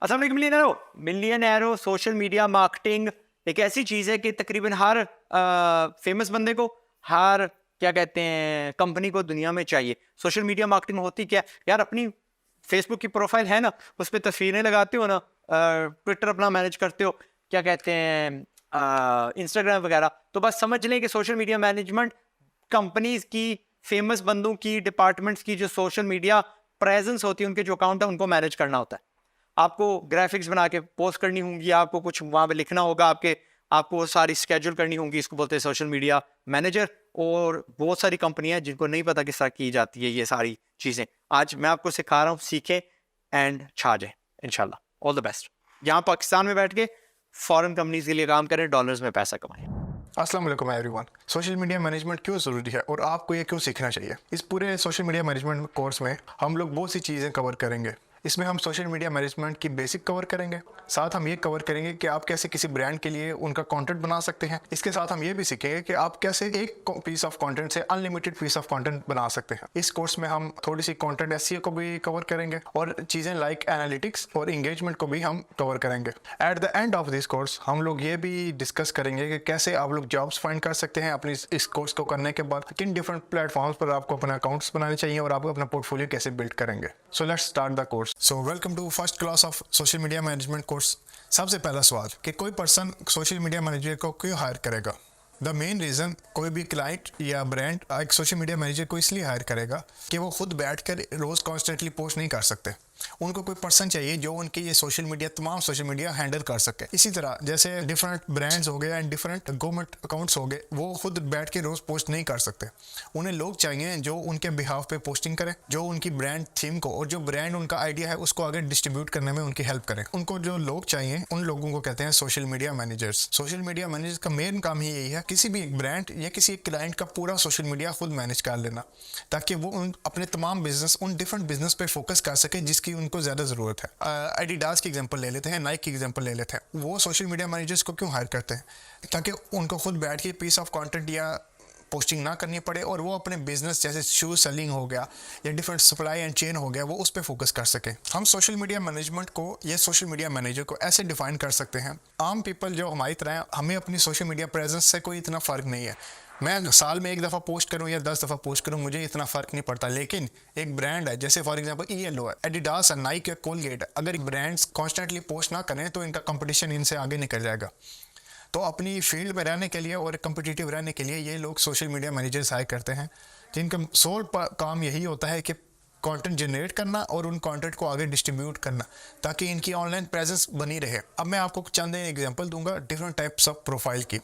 अस्सलाम वालेकुम मिलियनेरो social media marketing एक ऐसी चीज़ है कि तकरीबन हर फेमस बंदे को, हर क्या कहते हैं कंपनी को दुनिया में चाहिए। सोशल मीडिया मार्केटिंग होती क्या यार, अपनी फेसबुक की प्रोफाइल है ना, उस पर तस्वीरें लगाते हो ना, ट्विटर अपना मैनेज करते हो, क्या कहते हैं इंस्टाग्राम वगैरह, तो बस समझ लें कि सोशल मीडिया मैनेजमेंट कंपनीज की, फेमस बंदों की, डिपार्टमेंट्स की जो सोशल मीडिया प्रेजेंस होती है, उनके जो अकाउंट है उनको मैनेज करना होता है। आपको ग्राफिक्स बना के पोस्ट करनी होंगी, आपको कुछ वहाँ पे लिखना होगा, आपको वो सारी स्केड्यूल करनी होंगी, इसको बोलते हैं सोशल मीडिया मैनेजर। और बहुत सारी कंपनियां हैं जिनको नहीं पता किस तरह की जाती है ये सारी चीज़ें। आज मैं आपको सिखा रहा हूँ, सीखें एंड छा जाए इंशाल्लाह। All the best. यहाँ पाकिस्तान में बैठ के फॉरेन कंपनीज के लिए काम करें, डॉलर्स में पैसा कमाएं। अस्सलाम वालेकुम एवरीवन। सोशल मीडिया मैनेजमेंट क्यों ज़रूरी है और आपको ये क्यों सीखना चाहिए? इस पूरे सोशल मीडिया मैनेजमेंट कोर्स में हम लोग बहुत सी चीज़ें कवर करेंगे। इसमें हम सोशल मीडिया मैनेजमेंट की बेसिक कवर करेंगे, साथ हम ये कवर करेंगे कि आप कैसे किसी ब्रांड के लिए उनका कंटेंट बना सकते हैं। इसके साथ हम ये भी सीखेंगे कि आप कैसे एक पीस ऑफ कंटेंट से अनलिमिटेड पीस ऑफ कंटेंट बना सकते हैं। इस कोर्स में हम थोड़ी सी कंटेंट एसईओ को भी कवर करेंगे और चीज़ें लाइक एनालिटिक्स और इंगेजमेंट को भी हम कवर करेंगे। At the end of this course हम लोग ये भी डिस्कस करेंगे कि कैसे आप लोग जॉब्स फाइंड कर सकते हैं अपनी इस कोर्स को करने के बाद, किन डिफरेंट प्लेटफॉर्म्स पर आपको अपने अकाउंट्स बनाने चाहिए और आप अपना पोर्टफोलियो कैसे बिल्ड करेंगे। So let's start the course. So welcome to first class of social media management course. सबसे पहला सवाल कि कोई पर्सन सोशल मीडिया मैनेजर को क्यों हायर करेगा? द मेन रीज़न, कोई भी क्लाइंट या ब्रांड एक सोशल मीडिया मैनेजर को इसलिए हायर करेगा कि वो खुद बैठकर रोज़ कॉन्स्टेंटली पोस्ट नहीं कर सकते। उनको कोई पर्सन चाहिए जो उनके ये सोशल मीडिया, तमाम सोशल मीडिया हैंडल कर सके। इसी तरह जैसे डिफरेंट ब्रांड्स हो गए एंड डिफरेंट गवर्नमेंट अकाउंट्स हो गए, वो खुद बैठ के रोज़ पोस्ट नहीं कर सकते। उन्हें लोग चाहिए जो उनके बिहाफ पे पोस्टिंग करें, जो उनकी ब्रांड थीम को और जो ब्रांड उनका आइडिया है उसको आगे डिस्ट्रीब्यूट करने में उनकी हेल्प करें। उनको जो लोग चाहिए उन लोगों को कहते हैं social media managers. Social media managers का मेन काम ही यही है, किसी भी एक ब्रांड या किसी एक क्लाइंट का पूरा सोशल मीडिया खुद मैनेज कर लेना, ताकि वो अपने तमाम बिजनेस उन डिफरेंट बिजनेस पे फोकस कर सके जिसकी उनको ज़्यादा ज़रूरत है। एडिडास की एग्जांपल ले लेते हैं, नाइक की एग्जांपल ले लेते हैं। वो सोशल मीडिया मैनेजर्स को क्यों हायर करते हैं? ताकि उनको खुद बैठ के पीस ऑफ कंटेंट या पोस्टिंग ना करनी पड़े और वो अपने बिजनेस जैसे शूज सेलिंग हो गया या डिफरेंट सप्लाई एंड चेन हो गया, वो उस पर फोकस कर सके। हम सोशल मीडिया मैनेजमेंट को या सोशल मीडिया मैनेजर को ऐसे डिफाइन कर सकते हैं, आम पीपल जो हमारी तरह, हमें अपनी सोशल मीडिया प्रेजेंस से कोई इतना फ़र्क नहीं है। मैं साल में एक दफ़ा पोस्ट करूं या 10 दफ़ा पोस्ट करूं, मुझे इतना फ़र्क नहीं पड़ता। लेकिन एक ब्रांड है, जैसे फॉर एग्जांपल ELO है, एडिडास है, नाइक है, कोलगेट है, अगर ब्रांड्स कॉन्स्टेंटली पोस्ट ना करें तो इनका कंपटीशन इनसे आगे निकल जाएगा। तो अपनी फील्ड में रहने के लिए और कम्पिटिटिव रहने के लिए ये लोग सोशल मीडिया मैनेजर्स हायर करते हैं, जिनका सोल काम यही होता है कि कंटेंट जनरेट करना और उन कंटेंट को आगे डिस्ट्रीब्यूट करना, ताकि इनकी ऑनलाइन प्रेजेंस बनी रहे। अब मैं आपको चंद एग्जांपल दूंगा डिफरेंट टाइप्स ऑफ प्रोफाइल की।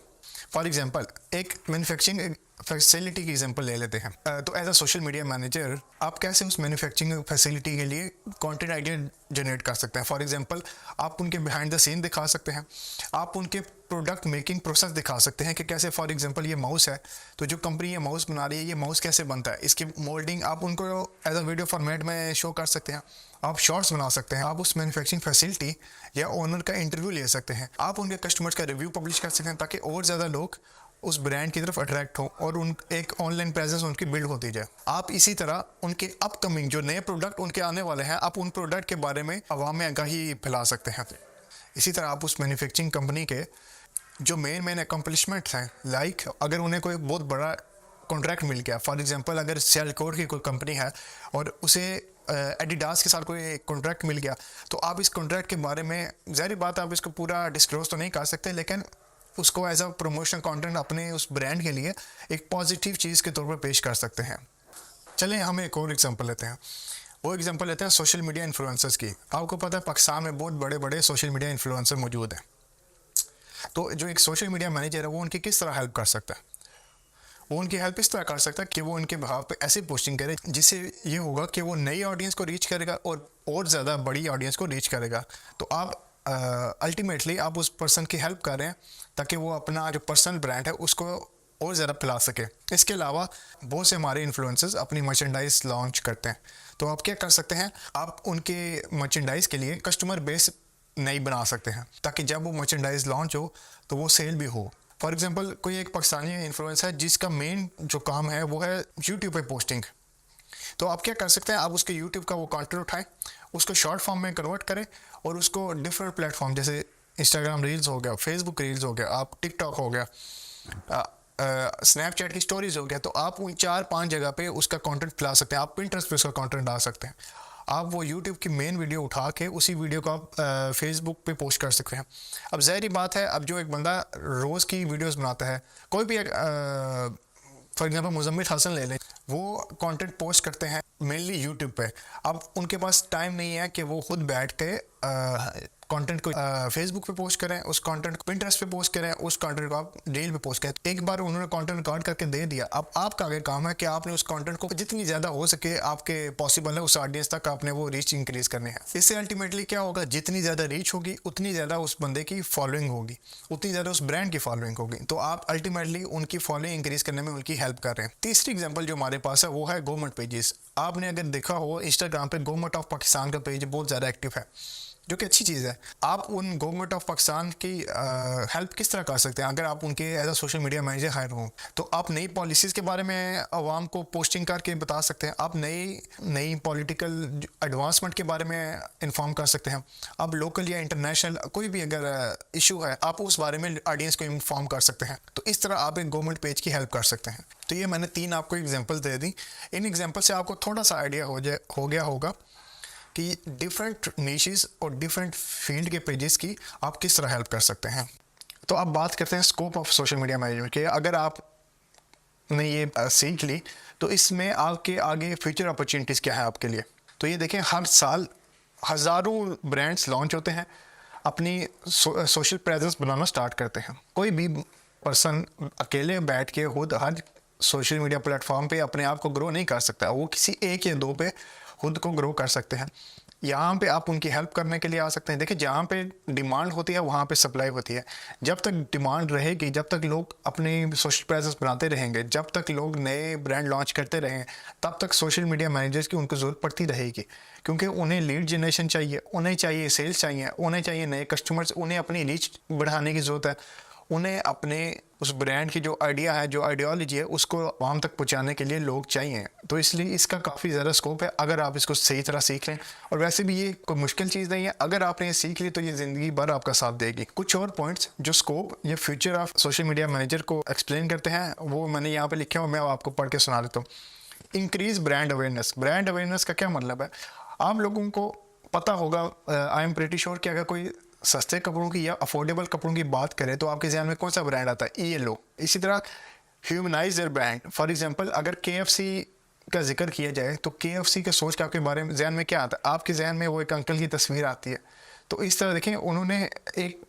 फॉर एग्जांपल एक मैन्युफैक्चरिंग फैसिलिटी की एग्जांपल ले लेते हैं। तो as a social media manager आप कैसे उस मैन्युफैक्चरिंग फैसिलिटी के लिए कंटेंट आइडिया जनरेट कर सकते हैं? फॉर एग्जांपल आप उनके बिहाइंड द सीन दिखा सकते हैं, आप उनके प्रोडक्ट मेकिंग प्रोसेस दिखा सकते हैं कि कैसे, फॉर एग्जांपल ये माउस है, तो जो कंपनी ये माउस बना रही है, ये माउस कैसे बनता है, इसकी मोल्डिंग आप उनको एज अ वीडियो फॉर्मेट में शो कर सकते हैं। आप शॉर्ट्स बना सकते हैं, आप उस मैन्युफैक्चरिंग फैसिलिटी या ओनर का इंटरव्यू ले सकते हैं, आप उनके कस्टमर्स का रिव्यू पब्लिश कर सकते हैं, ताकि और ज़्यादा लोग उस ब्रांड की तरफ अट्रैक्ट हो और उन एक ऑनलाइन प्रेजेंस उनकी बिल्ड होती जाए। आप इसी तरह उनके अपकमिंग जो नए प्रोडक्ट उनके आने वाले हैं, आप उन प्रोडक्ट के बारे में अवाम में आगाही फैला सकते हैं। इसी तरह आप उस मैन्युफैक्चरिंग कंपनी के जो मेन अकम्पलिशमेंट्स हैं, लाइक अगर उन्हें कोई बहुत बड़ा कॉन्ट्रैक्ट मिल गया, फॉर एग्जांपल अगर सेलकोर की कोई कंपनी है और उसे एडिडास के साथ कोई कॉन्ट्रैक्ट मिल गया, तो आप इस कॉन्ट्रैक्ट के बारे में, ज़ाहिर बात आप इसको पूरा डिस्क्लोज तो नहीं कर सकते, लेकिन उसको एज अ प्रमोशनल कंटेंट अपने उस ब्रांड के लिए एक पॉजिटिव चीज़ के तौर पर पेश कर सकते हैं। चलें हम एक और एग्जांपल लेते हैं। वो एग्जांपल लेते हैं सोशल मीडिया इन्फ्लुएंसर्स की। आपको पता है पाकिस्तान में बहुत बड़े बड़े सोशल मीडिया इन्फ्लुएंसर मौजूद हैं। तो जो एक सोशल मीडिया मैनेजर है वो उनकी किस तरह हेल्प कर सकता है? वो उनकी हेल्प इस तरह कर सकता है कि वो उनके बिहाफ पे ऐसी पोस्टिंग करे जिससे ये होगा कि वो नई ऑडियंस को रीच करेगा और ज़्यादा बड़ी ऑडियंस को रीच करेगा। तो आप अल्टीमेटली आप उस पर्सन की हेल्प कर रहे हैं ताकि वो अपना जो पर्सनल ब्रांड है उसको और ज़्यादा फैला सके। इसके अलावा बहुत से हमारे इन्फ्लुएंसर्स अपनी मर्चेंडाइज लॉन्च करते हैं, तो आप क्या कर सकते हैं, आप उनके मर्चेंडाइज के लिए कस्टमर बेस नई बना सकते हैं, ताकि जब वो मर्चेंडाइज लॉन्च हो तो वो सेल भी हो। फॉर एग्जांपल कोई एक पाकिस्तानी इन्फ्लुएंसर है जिसका मेन जो काम है वो है यूट्यूब पे पोस्टिंग, तो आप क्या कर सकते हैं, आप उसके यूट्यूब का वो कंटेंट उठाएं उसको शॉर्ट फॉर्म में कन्वर्ट करें और उसको डिफरेंट प्लेटफॉर्म जैसे इंस्टाग्राम रील्स हो गया, फेसबुक रील्स हो गया, आप टिकटॉक हो गया, स्नैपचैट की स्टोरीज हो गया, तो आप उन 4-5 जगह पे उसका कंटेंट फैला सकते हैं। आप पिंटरेस्ट पे उसका कंटेंट डाल सकते हैं। आप वो यूट्यूब की मेन वीडियो उठा के उसी वीडियो को आप फेसबुक पे पोस्ट कर सकते हैं। अब ज़ाहिर बात है, अब जो एक बंदा रोज़ की वीडियोस बनाता है, कोई भी फॉर एग्जांपल मुज़म्मिल हसन ले लें, वो कंटेंट पोस्ट करते हैं मेनली यूट्यूब पे। अब उनके पास टाइम नहीं है कि वो खुद बैठ के कंटेंट को फेसबुक पे पोस्ट करें, उस कंटेंट को पिंटरेस्ट पे पोस्ट करें, उस कंटेंट को आप रील पे पोस्ट करें। एक बार उन्होंने कंटेंट रिकॉर्ड करके दे दिया, अब आपका आगे काम है कि आपने उस कंटेंट को जितनी ज़्यादा हो सके आपके पॉसिबल है उस ऑडियंस तक आपने वो रीच इंक्रीज करनी है। इससे अल्टीमेटली क्या होगा, जितनी ज़्यादा रीच होगी उतनी ज़्यादा उस बंदे की फॉलोइंग होगी, उतनी ज़्यादा उस ब्रांड की फॉलोइंग होगी, तो आप अल्टीमेटली उनकी फॉलोइंग इंक्रीज करने में उनकी हेल्प कर रहे हैं। तीसरी एग्जाम्पल जो हमारे पास है वो है गवर्नमेंट पेजेस। आपने अगर देखा हो इंस्टाग्राम पे गवर्नमेंट ऑफ पाकिस्तान का पेज बहुत ज़्यादा एक्टिव है, जो कि अच्छी चीज़ है। आप उन गवर्नमेंट ऑफ पाकिस्तान की हेल्प किस तरह कर सकते हैं? अगर आप उनके as a social media manager hire हों, तो आप नई पॉलिसीज़ के बारे में आवाम को पोस्टिंग करके बता सकते हैं। आप नई पॉलिटिकल एडवांसमेंट के बारे में इन्फॉर्म कर सकते हैं। आप लोकल या इंटरनेशनल कोई भी अगर इशू है, आप उस बारे में ऑडियंस को इन्फॉर्म कर सकते हैं। तो इस तरह आप एक गवर्नमेंट पेज की हेल्प कर सकते हैं। तो ये मैंने 3 आपको example they the. In example से आपको थोड़ा सा आइडिया हो गया होगा कि डिफरेंट निशेस और डिफरेंट फील्ड के पेजेस की आप किस तरह हेल्प कर सकते हैं। तो अब बात करते हैं scope of social media management के। अगर आपने ये सीख ली तो इसमें आपके आगे फ्यूचर अपॉर्चुनिटीज़ क्या है आपके लिए। तो ये देखें, हर साल हज़ारों ब्रांड्स लॉन्च होते हैं, अपनी सोशल प्रेजेंस बनाना स्टार्ट करते हैं। कोई भी पर्सन अकेले बैठ के खुद हर सोशल मीडिया प्लेटफॉर्म पे अपने आप को ग्रो नहीं कर सकता, वो किसी एक या दो पे खुद को ग्रो कर सकते हैं। यहाँ पे आप उनकी हेल्प करने के लिए आ सकते हैं। देखिए, जहाँ पे डिमांड होती है वहाँ पे सप्लाई होती है। जब तक डिमांड रहेगी, जब तक लोग अपनी सोशल प्रेजेंस बनाते रहेंगे, जब तक लोग नए ब्रांड लॉन्च करते रहें, तब तक सोशल मीडिया मैनेजर्स की उनको ज़रूरत पड़ती रहेगी, क्योंकि उन्हें लीड जनरेशन चाहिए, उन्हें चाहिए सेल्स चाहिए, उन्हें चाहिए नए कस्टमर्स, उन्हें अपनी रीच बढ़ाने की ज़रूरत है, उन्हें अपने उस ब्रांड की जो आइडिया है, जो आइडियोलॉजी है, उसको आवाम तक पहुंचाने के लिए लोग चाहिए। तो इसलिए इसका काफ़ी ज़्यादा स्कोप है अगर आप इसको सही तरह सीख लें। और वैसे भी ये कोई मुश्किल चीज़ नहीं है, अगर आपने ये सीख ली तो ये ज़िंदगी भर आपका साथ देगी। कुछ और पॉइंट्स जो स्कोप या future of social media manager को एक्सप्लेन करते हैं वो मैंने यहाँ पर लिखे हुए, मैं आपको पढ़ के सुना देता हूँ। Increase brand awareness. Brand awareness का क्या मतलब है? आप लोगों को पता होगा, आई एम प्रीटी श्योर कि अगर कोई सस्ते कपड़ों की या अफोर्डेबल कपड़ों की बात करें तो आपके ज़हन में कौन सा ब्रांड आता है? ELO। इसी तरह humanise their brand. For example, अगर KFC का जिक्र किया जाए तो KFC के सोच के आपके बारे में जहन में क्या आता है? आपके जहन में वो एक अंकल की तस्वीर आती है। तो इस तरह देखें, उन्होंने एक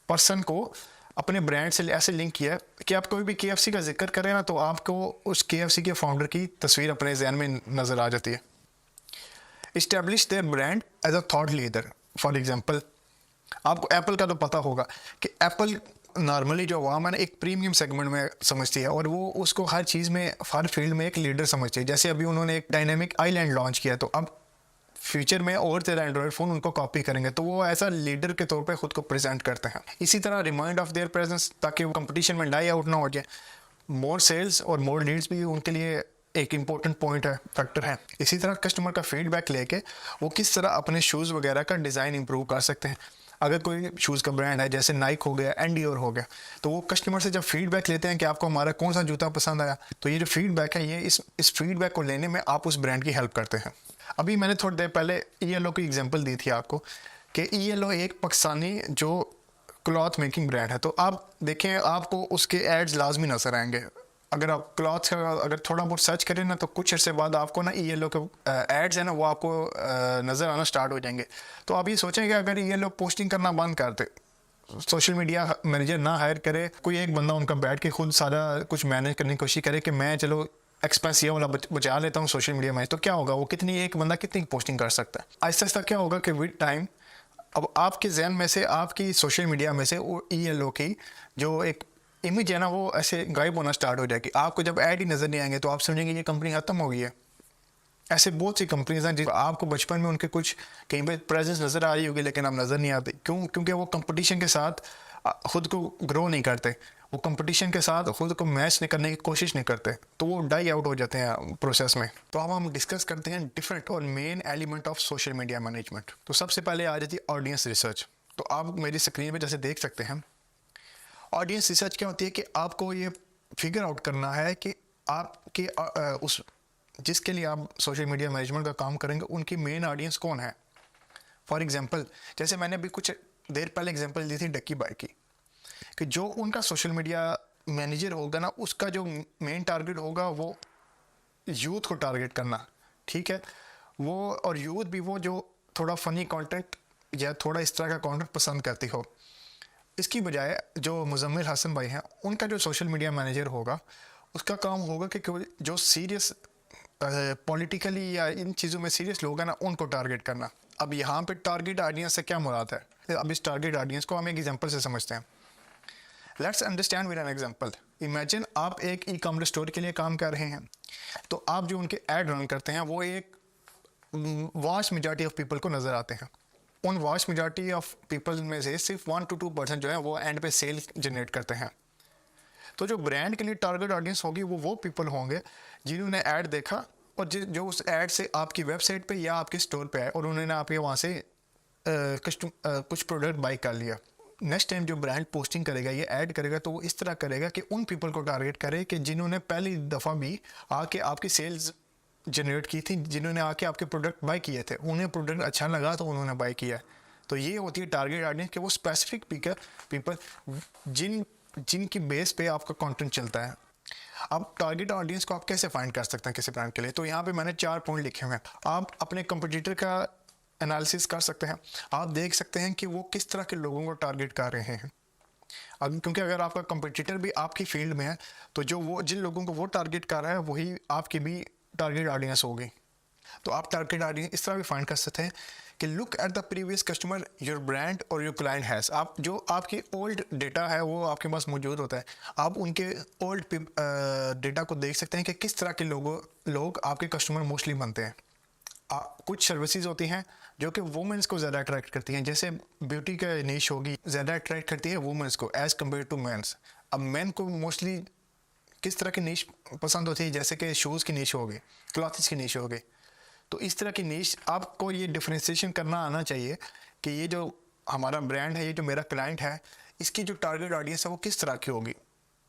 पर्सन को अपने ब्रांड से ऐसे लिंक किया कि आप कोई भी KFC का जिक्र करें ना, तो आपको उस KFC के फाउंडर की तस्वीर अपने जहन में नज़र आ जाती है। Establish their brand as a thought leader. For example, आपको एप्पल का तो पता होगा कि एप्पल नॉर्मली जो अवाम है ना एक प्रीमियम सेगमेंट में समझती है, और वो उसको हर चीज़ में, हर फील्ड में एक लीडर समझती है। जैसे अभी उन्होंने एक डायनेमिक आईलैंड लॉन्च किया, तो अब फ्यूचर में और तेरा एंड्रॉयड फ़ोन उनको कॉपी करेंगे, तो वो ऐसा लीडर के तौर पे खुद को प्रेजेंट करते हैं। इसी तरह रिमाइंड ऑफ देयर प्रेजेंस, ताकि वो कंपटीशन में डाई आउट ना हो जाए। मोर सेल्स और मोर लीड्स भी उनके लिए एक इम्पोर्टेंट पॉइंट है, फैक्टर है। इसी तरह कस्टमर का फीडबैक लेके वो किस तरह अपने शूज़ वगैरह का डिज़ाइन इंप्रूव कर सकते हैं। अगर कोई शूज़ का ब्रांड है जैसे नाइक हो गया, एंडियोर हो गया, तो वो कस्टमर से जब फीडबैक लेते हैं कि आपको हमारा कौन सा जूता पसंद आया, तो ये जो फीडबैक है, ये इस फीडबैक को लेने में आप उस ब्रांड की हेल्प करते हैं। अभी मैंने थोड़ी देर पहले ELO की एग्जांपल दी थी आपको कि ELO एक पाकिस्तानी जो क्लॉथ मेकिंग ब्रांड है। तो आप देखें, आपको उसके एड्स लाजमी नजर आएंगे। अगर आप क्लॉथ का अगर थोड़ा बहुत सर्च करें ना, तो कुछ अर्से बाद आपको ना ELO के एड्स है ना, वो आपको नज़र आना स्टार्ट हो जाएंगे। तो आप ये सोचेंगे अगर ELO पोस्टिंग करना बंद कर दे, सोशल मीडिया मैनेजर ना हायर करे, कोई एक बंदा उनका बैठ के खुद सारा कुछ मैनेज करने की कोशिश करे कि मैं चलो एक्सपेंस ये वाला बचा लेता हूँ सोशल मीडिया में, तो क्या होगा? वो एक बंदा कितनी पोस्टिंग कर सकता है? आहिस्ता आहिस्ता क्या होगा कि विद टाइम अब आपके जहन में से, आपकी सोशल मीडिया में से वो ELO की जो एक इमेज है ना, वो ऐसे गायब होना स्टार्ट हो जाएगी। आपको जब ऐड ही नज़र नहीं आएंगे तो आप समझेंगे ये कंपनी ख़त्म हो गई है। ऐसे बहुत सी कंपनीज हैं जिस आपको बचपन में उनके कुछ कहीं पे प्रेजेंस नज़र आ रही होगी, लेकिन अब नज़र नहीं आती। क्योंकि वो कंपटीशन के साथ खुद को ग्रो नहीं करते, वो कंपटीशन के साथ खुद को मैच नहीं करने की कोशिश नहीं करते, तो वो डाई आउट हो जाते हैं प्रोसेस में। तो अब हम डिस्कस करते हैं डिफरेंट और main element of social media management. तो सबसे पहले आ जाती है ऑडियंस रिसर्च। तो आप मेरी स्क्रीन पे जैसे देख सकते हैं, ऑडियंस रिसर्च क्या होती है कि आपको ये फिगर आउट करना है कि आपके उस जिसके लिए आप सोशल मीडिया मैनेजमेंट का काम करेंगे उनकी मेन ऑडियंस कौन है। फॉर एग्जांपल, जैसे मैंने अभी कुछ देर पहले एग्जांपल दी थी डक्की बाई की, कि जो उनका सोशल मीडिया मैनेजर होगा ना, उसका जो मेन टारगेट होगा वो यूथ को टारगेट करना, ठीक है। वो और यूथ भी वो जो थोड़ा फ़नी कंटेंट या थोड़ा इस तरह का कंटेंट पसंद करती हो। इसकी बजाय जो मुजम्मिल हसन भाई हैं, उनका जो सोशल मीडिया मैनेजर होगा उसका काम होगा कि जो सीरियस पॉलिटिकली या इन चीज़ों में सीरियस लोग हैं ना, उनको टारगेट करना। अब यहाँ पे टारगेट ऑडियंस से क्या मुराद है? अब इस टारगेट ऑडियंस को हम एक एग्जांपल से समझते हैं। Let's understand with an example. Imagine आप एक ई कॉमर्स स्टोर के लिए काम कर रहे हैं, तो आप जो उनके ऐड रन करते हैं वो एक वास्ट मेजॉरिटी ऑफ पीपल को नज़र आते हैं। उन वास्ट मेजॉरिटी ऑफ पीपल में से सिर्फ 1 to 2% जो है वो एंड पे सेल जनरेट करते हैं। तो जो ब्रांड के लिए टारगेट ऑडियंस होगी वो पीपल होंगे जिन्होंने ऐड देखा और जो उस ऐड से आपकी वेबसाइट पे या आपके स्टोर पे आए और उन्होंने आपके वहाँ से कुछ प्रोडक्ट बाई कर लिया। नेक्स्ट टाइम जो ब्रांड पोस्टिंग करेगा, ये ऐड करेगा, तो वो इस तरह करेगा कि उन पीपल को टारगेट करे कि जिन्होंने पहली दफ़ा भी आके आपकी सेल्स जनरेट की थी, जिन्होंने आके आपके प्रोडक्ट बाई किए थे, उन्हें प्रोडक्ट अच्छा लगा तो उन्होंने बाई किया। तो ये होती है टारगेट ऑडियंस कि वो स्पेसिफिक पीपल जिनकी बेस पे आपका कंटेंट चलता है। अब टारगेट ऑडियंस को आप कैसे फाइंड कर सकते हैं किसी ब्रांड के लिए? तो यहाँ पे मैंने 4 पॉइंट लिखे हुए हैं। आप अपने कंपटीटर का एनालिसिस कर सकते हैं। आप देख सकते हैं कि वो किस तरह के लोगों को टारगेट कर रहे हैं। अब क्योंकि अगर आपका कंपटीटर भी आपकी फील्ड में है, तो जिन लोगों को वो टारगेट कर रहा है वही आपकी भी टारगेट ऑडियंस होगी। तो आप टारगेट ऑडियंस इस तरह भी फाइंड कर सकते हैं कि look at the previous customer your brand और योर क्लाइंट हैज़। आप जो आपके ओल्ड डेटा है वो आपके पास मौजूद होता है। आप उनके ओल्ड डेटा को देख सकते हैं कि किस तरह के लोग आपके कस्टमर मोस्टली बनते हैं। कुछ सर्विसेज होती हैं जो कि वुमेंस को ज़्यादा अट्रैक्ट करती हैं, जैसे ब्यूटी का निश होगी, ज़्यादा अट्रैक्ट करती है वुमेंस को एज़ कम्पेयर टू मेंस। अब मेन को मोस्टली किस तरह की निश पसंद होती है, जैसे कि शूज़ की निश होगी, क्लॉथ्स की निश होगी। तो इस तरह की निश आपको ये डिफरेंशिएशन करना आना चाहिए कि ये जो हमारा ब्रांड है, ये जो मेरा क्लाइंट है, इसकी जो टारगेट ऑडियंस है वो किस तरह की होगी,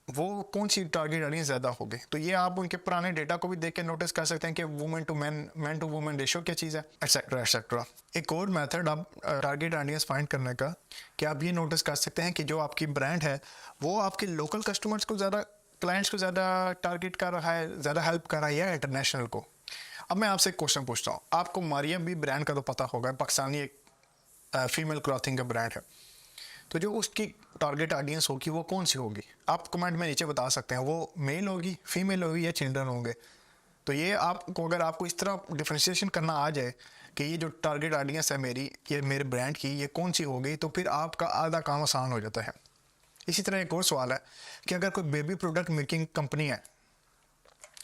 वो कौन सी टारगेट ऑडियंस ज़्यादा होगी। तो ये आप उनके पुराने डेटा को भी देख के नोटिस कर सकते हैं कि women to man to women ratio क्या चीज़ है, एक्सेट्रा एक्सेट्रा। एक और मेथड आप टारगेट ऑडियंस फाइंड करने का कि आप ये नोटिस कर सकते हैं कि जो आपकी ब्रांड है वो आपके लोकल कस्टमर्स को ज़्यादा, क्लाइंट्स को ज़्यादा टारगेट कर रहा है, ज़्यादा हेल्प कर रहा है या इंटरनेशनल को। अब मैं आपसे एक क्वेश्चन पूछता हूँ। आपको मारियम भी ब्रांड का तो पता होगा, पाकिस्तानी एक फीमेल क्लॉथिंग का ब्रांड है। तो जो उसकी टारगेट ऑडियंस होगी वो कौन सी होगी? आप कमेंट में नीचे बता सकते हैं, वो मेल होगी, फीमेल होगी या चिल्ड्रन होंगे। तो ये आपको, अगर आपको इस तरह डिफ्रेंशिएशन करना आ जाए कि ये जो टारगेट ऑडियंस है मेरी, ये मेरे ब्रांड की, ये कौन सी होगी, तो फिर आपका आधा काम आसान हो जाता है। इसी तरह एक और सवाल है कि अगर कोई बेबी प्रोडक्ट मेकिंग कंपनी है,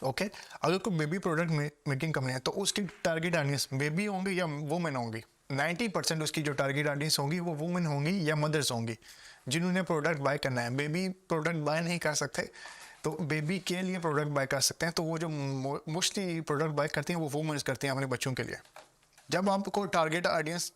ओके, अगर कोई बेबी प्रोडक्ट मेकिंग कंपनी है, तो उसकी टारगेट ऑडियंस बेबी होंगे या वुमेन होंगी? 90% उसकी जो टारगेट ऑडियंस होंगी वो वुमेन होंगी या मदर्स होंगी जिन्होंने प्रोडक्ट बाय करना है। बेबी प्रोडक्ट बाय नहीं कर सकते, तो बेबी के लिए प्रोडक्ट बाय कर सकते हैं। तो वो जो मोस्टली प्रोडक्ट बाय करती हैं वो वुमेन्स करती हैं अपने बच्चों के लिए। जब आपको टारगेट ऑडियंस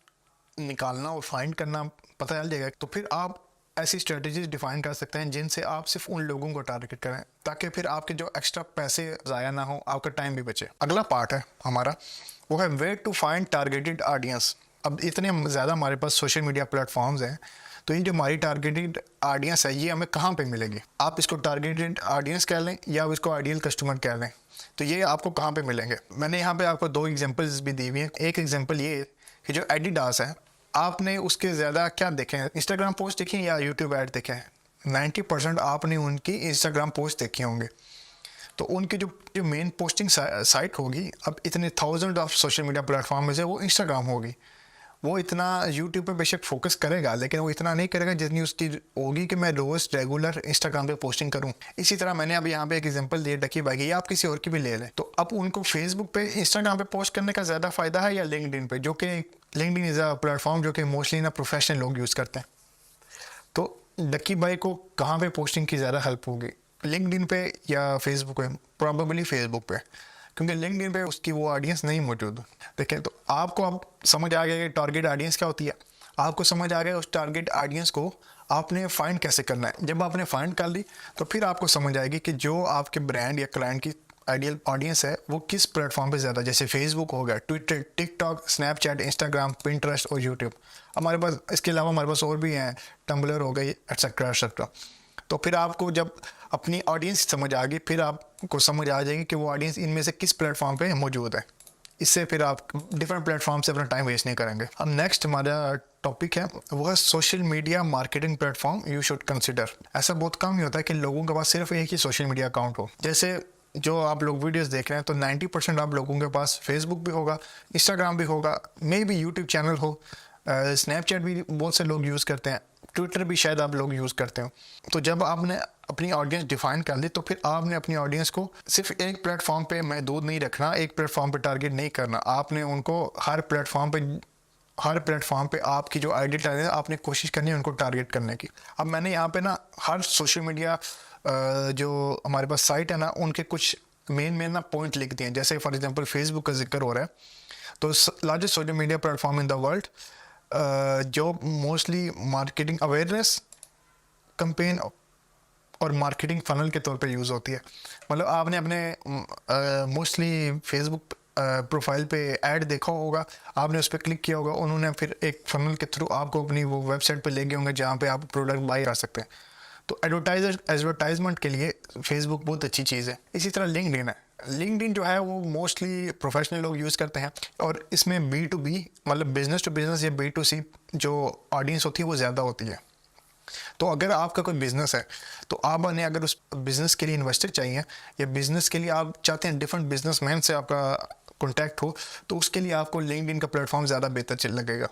निकालना और फाइंड करना पता चल जाएगा, तो फिर आप ऐसी स्ट्रेटजीज डिफाइन कर सकते हैं जिनसे आप सिर्फ उन लोगों को टारगेट करें, ताकि फिर आपके जो एक्स्ट्रा पैसे ज़ाया ना हो, आपका टाइम भी बचे। अगला पार्ट है हमारा, वो है where to find targeted audience. अब इतने ज़्यादा हमारे पास सोशल मीडिया प्लेटफॉर्म्स हैं, तो ये जो हमारी टारगेटेड ऑडियंस है ये हमें कहाँ पे मिलेगी? आप इसको टारगेटेड ऑडियंस कह लें या इसको आइडियल कस्टमर कह लें, तो ये आपको कहाँ पे मिलेंगे? मैंने यहाँ पे आपको 2 एग्जांपल्स भी दी हुई हैं। एक एग्जांपल ये कि जो एडिडास है, आपने उसके ज़्यादा क्या देखे हैं, इंस्टाग्राम पोस्ट देखे या यूट्यूब ऐड देखे हैं? 90% आपने उनकी इंस्टाग्राम पोस्ट देखे होंगे। तो उनकी जो मेन पोस्टिंग साइट होगी, अब इतने thousand of social media platform में से वो इंस्टाग्राम होगी। वो इतना यूट्यूब पे बेशक फोकस करेगा, लेकिन वो इतना नहीं करेगा जितनी उसकी होगी कि मैं रोज़ रेगुलर इंस्टाग्राम पे पोस्टिंग करूं। इसी तरह मैंने अब यहाँ पे एक एग्जांपल दिया डकी बाई की, या आप किसी और की भी ले लें। तो अब उनको फेसबुक पे, इंस्टाग्राम पे पोस्ट करने का ज़्यादा फ़ायदा है या लिंक्डइन पे, जो कि लिंक्डइन इज़ अ प्लेटफॉर्म जो कि मोस्टली ना प्रोफेशनल लोग यूज़ करते हैं। तो डक्की भाई को कहाँ पे पोस्टिंग की ज़्यादा हेल्प होगी, लिंक्डइन पे या फेसबुक पे? प्रॉबेबली फेसबुक पे, क्योंकि लिंक्डइन पे उसकी वो ऑडियंस नहीं मौजूद। देखिए, तो आपको अब समझ आ गया कि टारगेट ऑडियंस क्या होती है, आपको समझ आ गया उस टारगेट ऑडियंस को आपने फाइंड कैसे करना है। जब आपने फाइंड कर ली तो फिर आपको समझ आएगी कि जो आपके ब्रांड या क्लाइंट की आइडियल ऑडियंस है वो किस प्लेटफॉर्म पे ज़्यादा, जैसे फेसबुक हो गया, Twitter, TikTok, Snapchat, Instagram, Pinterest और यूट्यूब। हमारे पास इसके अलावा हमारे पास और भी हैं, टम्बलर हो गई, एट्सेट्रा एट्सेट्रा। तो फिर आपको जब अपनी ऑडियंस समझ आ गई, फिर आपको समझ आ जाएगी कि वो ऑडियंस इनमें से किस प्लेटफॉर्म पे मौजूद है। इससे फिर आप डिफरेंट प्लेटफॉर्म से अपना टाइम वेस्ट नहीं करेंगे। अब नेक्स्ट हमारा टॉपिक है वो है social media marketing platform you should consider. ऐसा बहुत कम ही होता है कि लोगों के पास सिर्फ एक ही सोशल मीडिया अकाउंट हो। जैसे जो आप लोग वीडियोस देख रहे हैं तो 90% आप लोगों के पास फेसबुक भी होगा, इंस्टाग्राम भी होगा, मे बी यूट्यूब चैनल हो, स्नैपचैट भी बहुत से लोग यूज़ करते हैं, ट्विटर भी शायद आप लोग यूज़ करते हो। तो जब आपने अपनी ऑडियंस डिफाइन कर ली तो फिर आपने अपनी ऑडियंस को सिर्फ एक प्लेटफॉर्म पे महदूद नहीं रखना, एक प्लेटफॉर्म पे टारगेट नहीं करना। आपने उनको हर प्लेटफॉर्म पे आपकी जो आइडिया है आपने कोशिश करनी है उनको टारगेट करने की। अब मैंने यहाँ पे ना हर सोशल मीडिया जो हमारे पास साइट है ना उनके कुछ मेन ना पॉइंट लिख दिए हैं। जैसे फॉर एग्जांपल फेसबुक का जिक्र हो रहा है, तो largest social media platform in the world जो मोस्टली मार्केटिंग अवेयरनेस कंपेन और मार्केटिंग फनल के तौर पे यूज़ होती है। मतलब आपने अपने मोस्टली फेसबुक प्रोफाइल पे ऐड देखा होगा, आपने उस पर क्लिक किया होगा, उन्होंने फिर एक फनल के थ्रू आपको अपनी वो वेबसाइट पे ले गए होंगे जहाँ पे आप प्रोडक्ट बाई कर सकते हैं। तो एडवर्टाइजमेंट के लिए फेसबुक बहुत अच्छी चीज़ है। इसी तरह लिंक्डइन है। लिंक्डइन जो है वो मोस्टली प्रोफेशनल लोग यूज़ करते हैं और इसमें B2B मतलब बिजनेस टू बिजनेस या B2C जो ऑडियंस होती है वो ज़्यादा होती है। तो अगर आपका कोई बिजनेस है तो आपने अगर उस बिजनेस के लिए इन्वेस्टर चाहिए या बिजनेस के लिए आप चाहते हैं डिफरेंट बिजनेसमैन से आपका कॉन्टैक्ट हो, तो उसके लिए आपको लिंक्डइन का प्लेटफॉर्म ज़्यादा बेहतर चल लगेगा।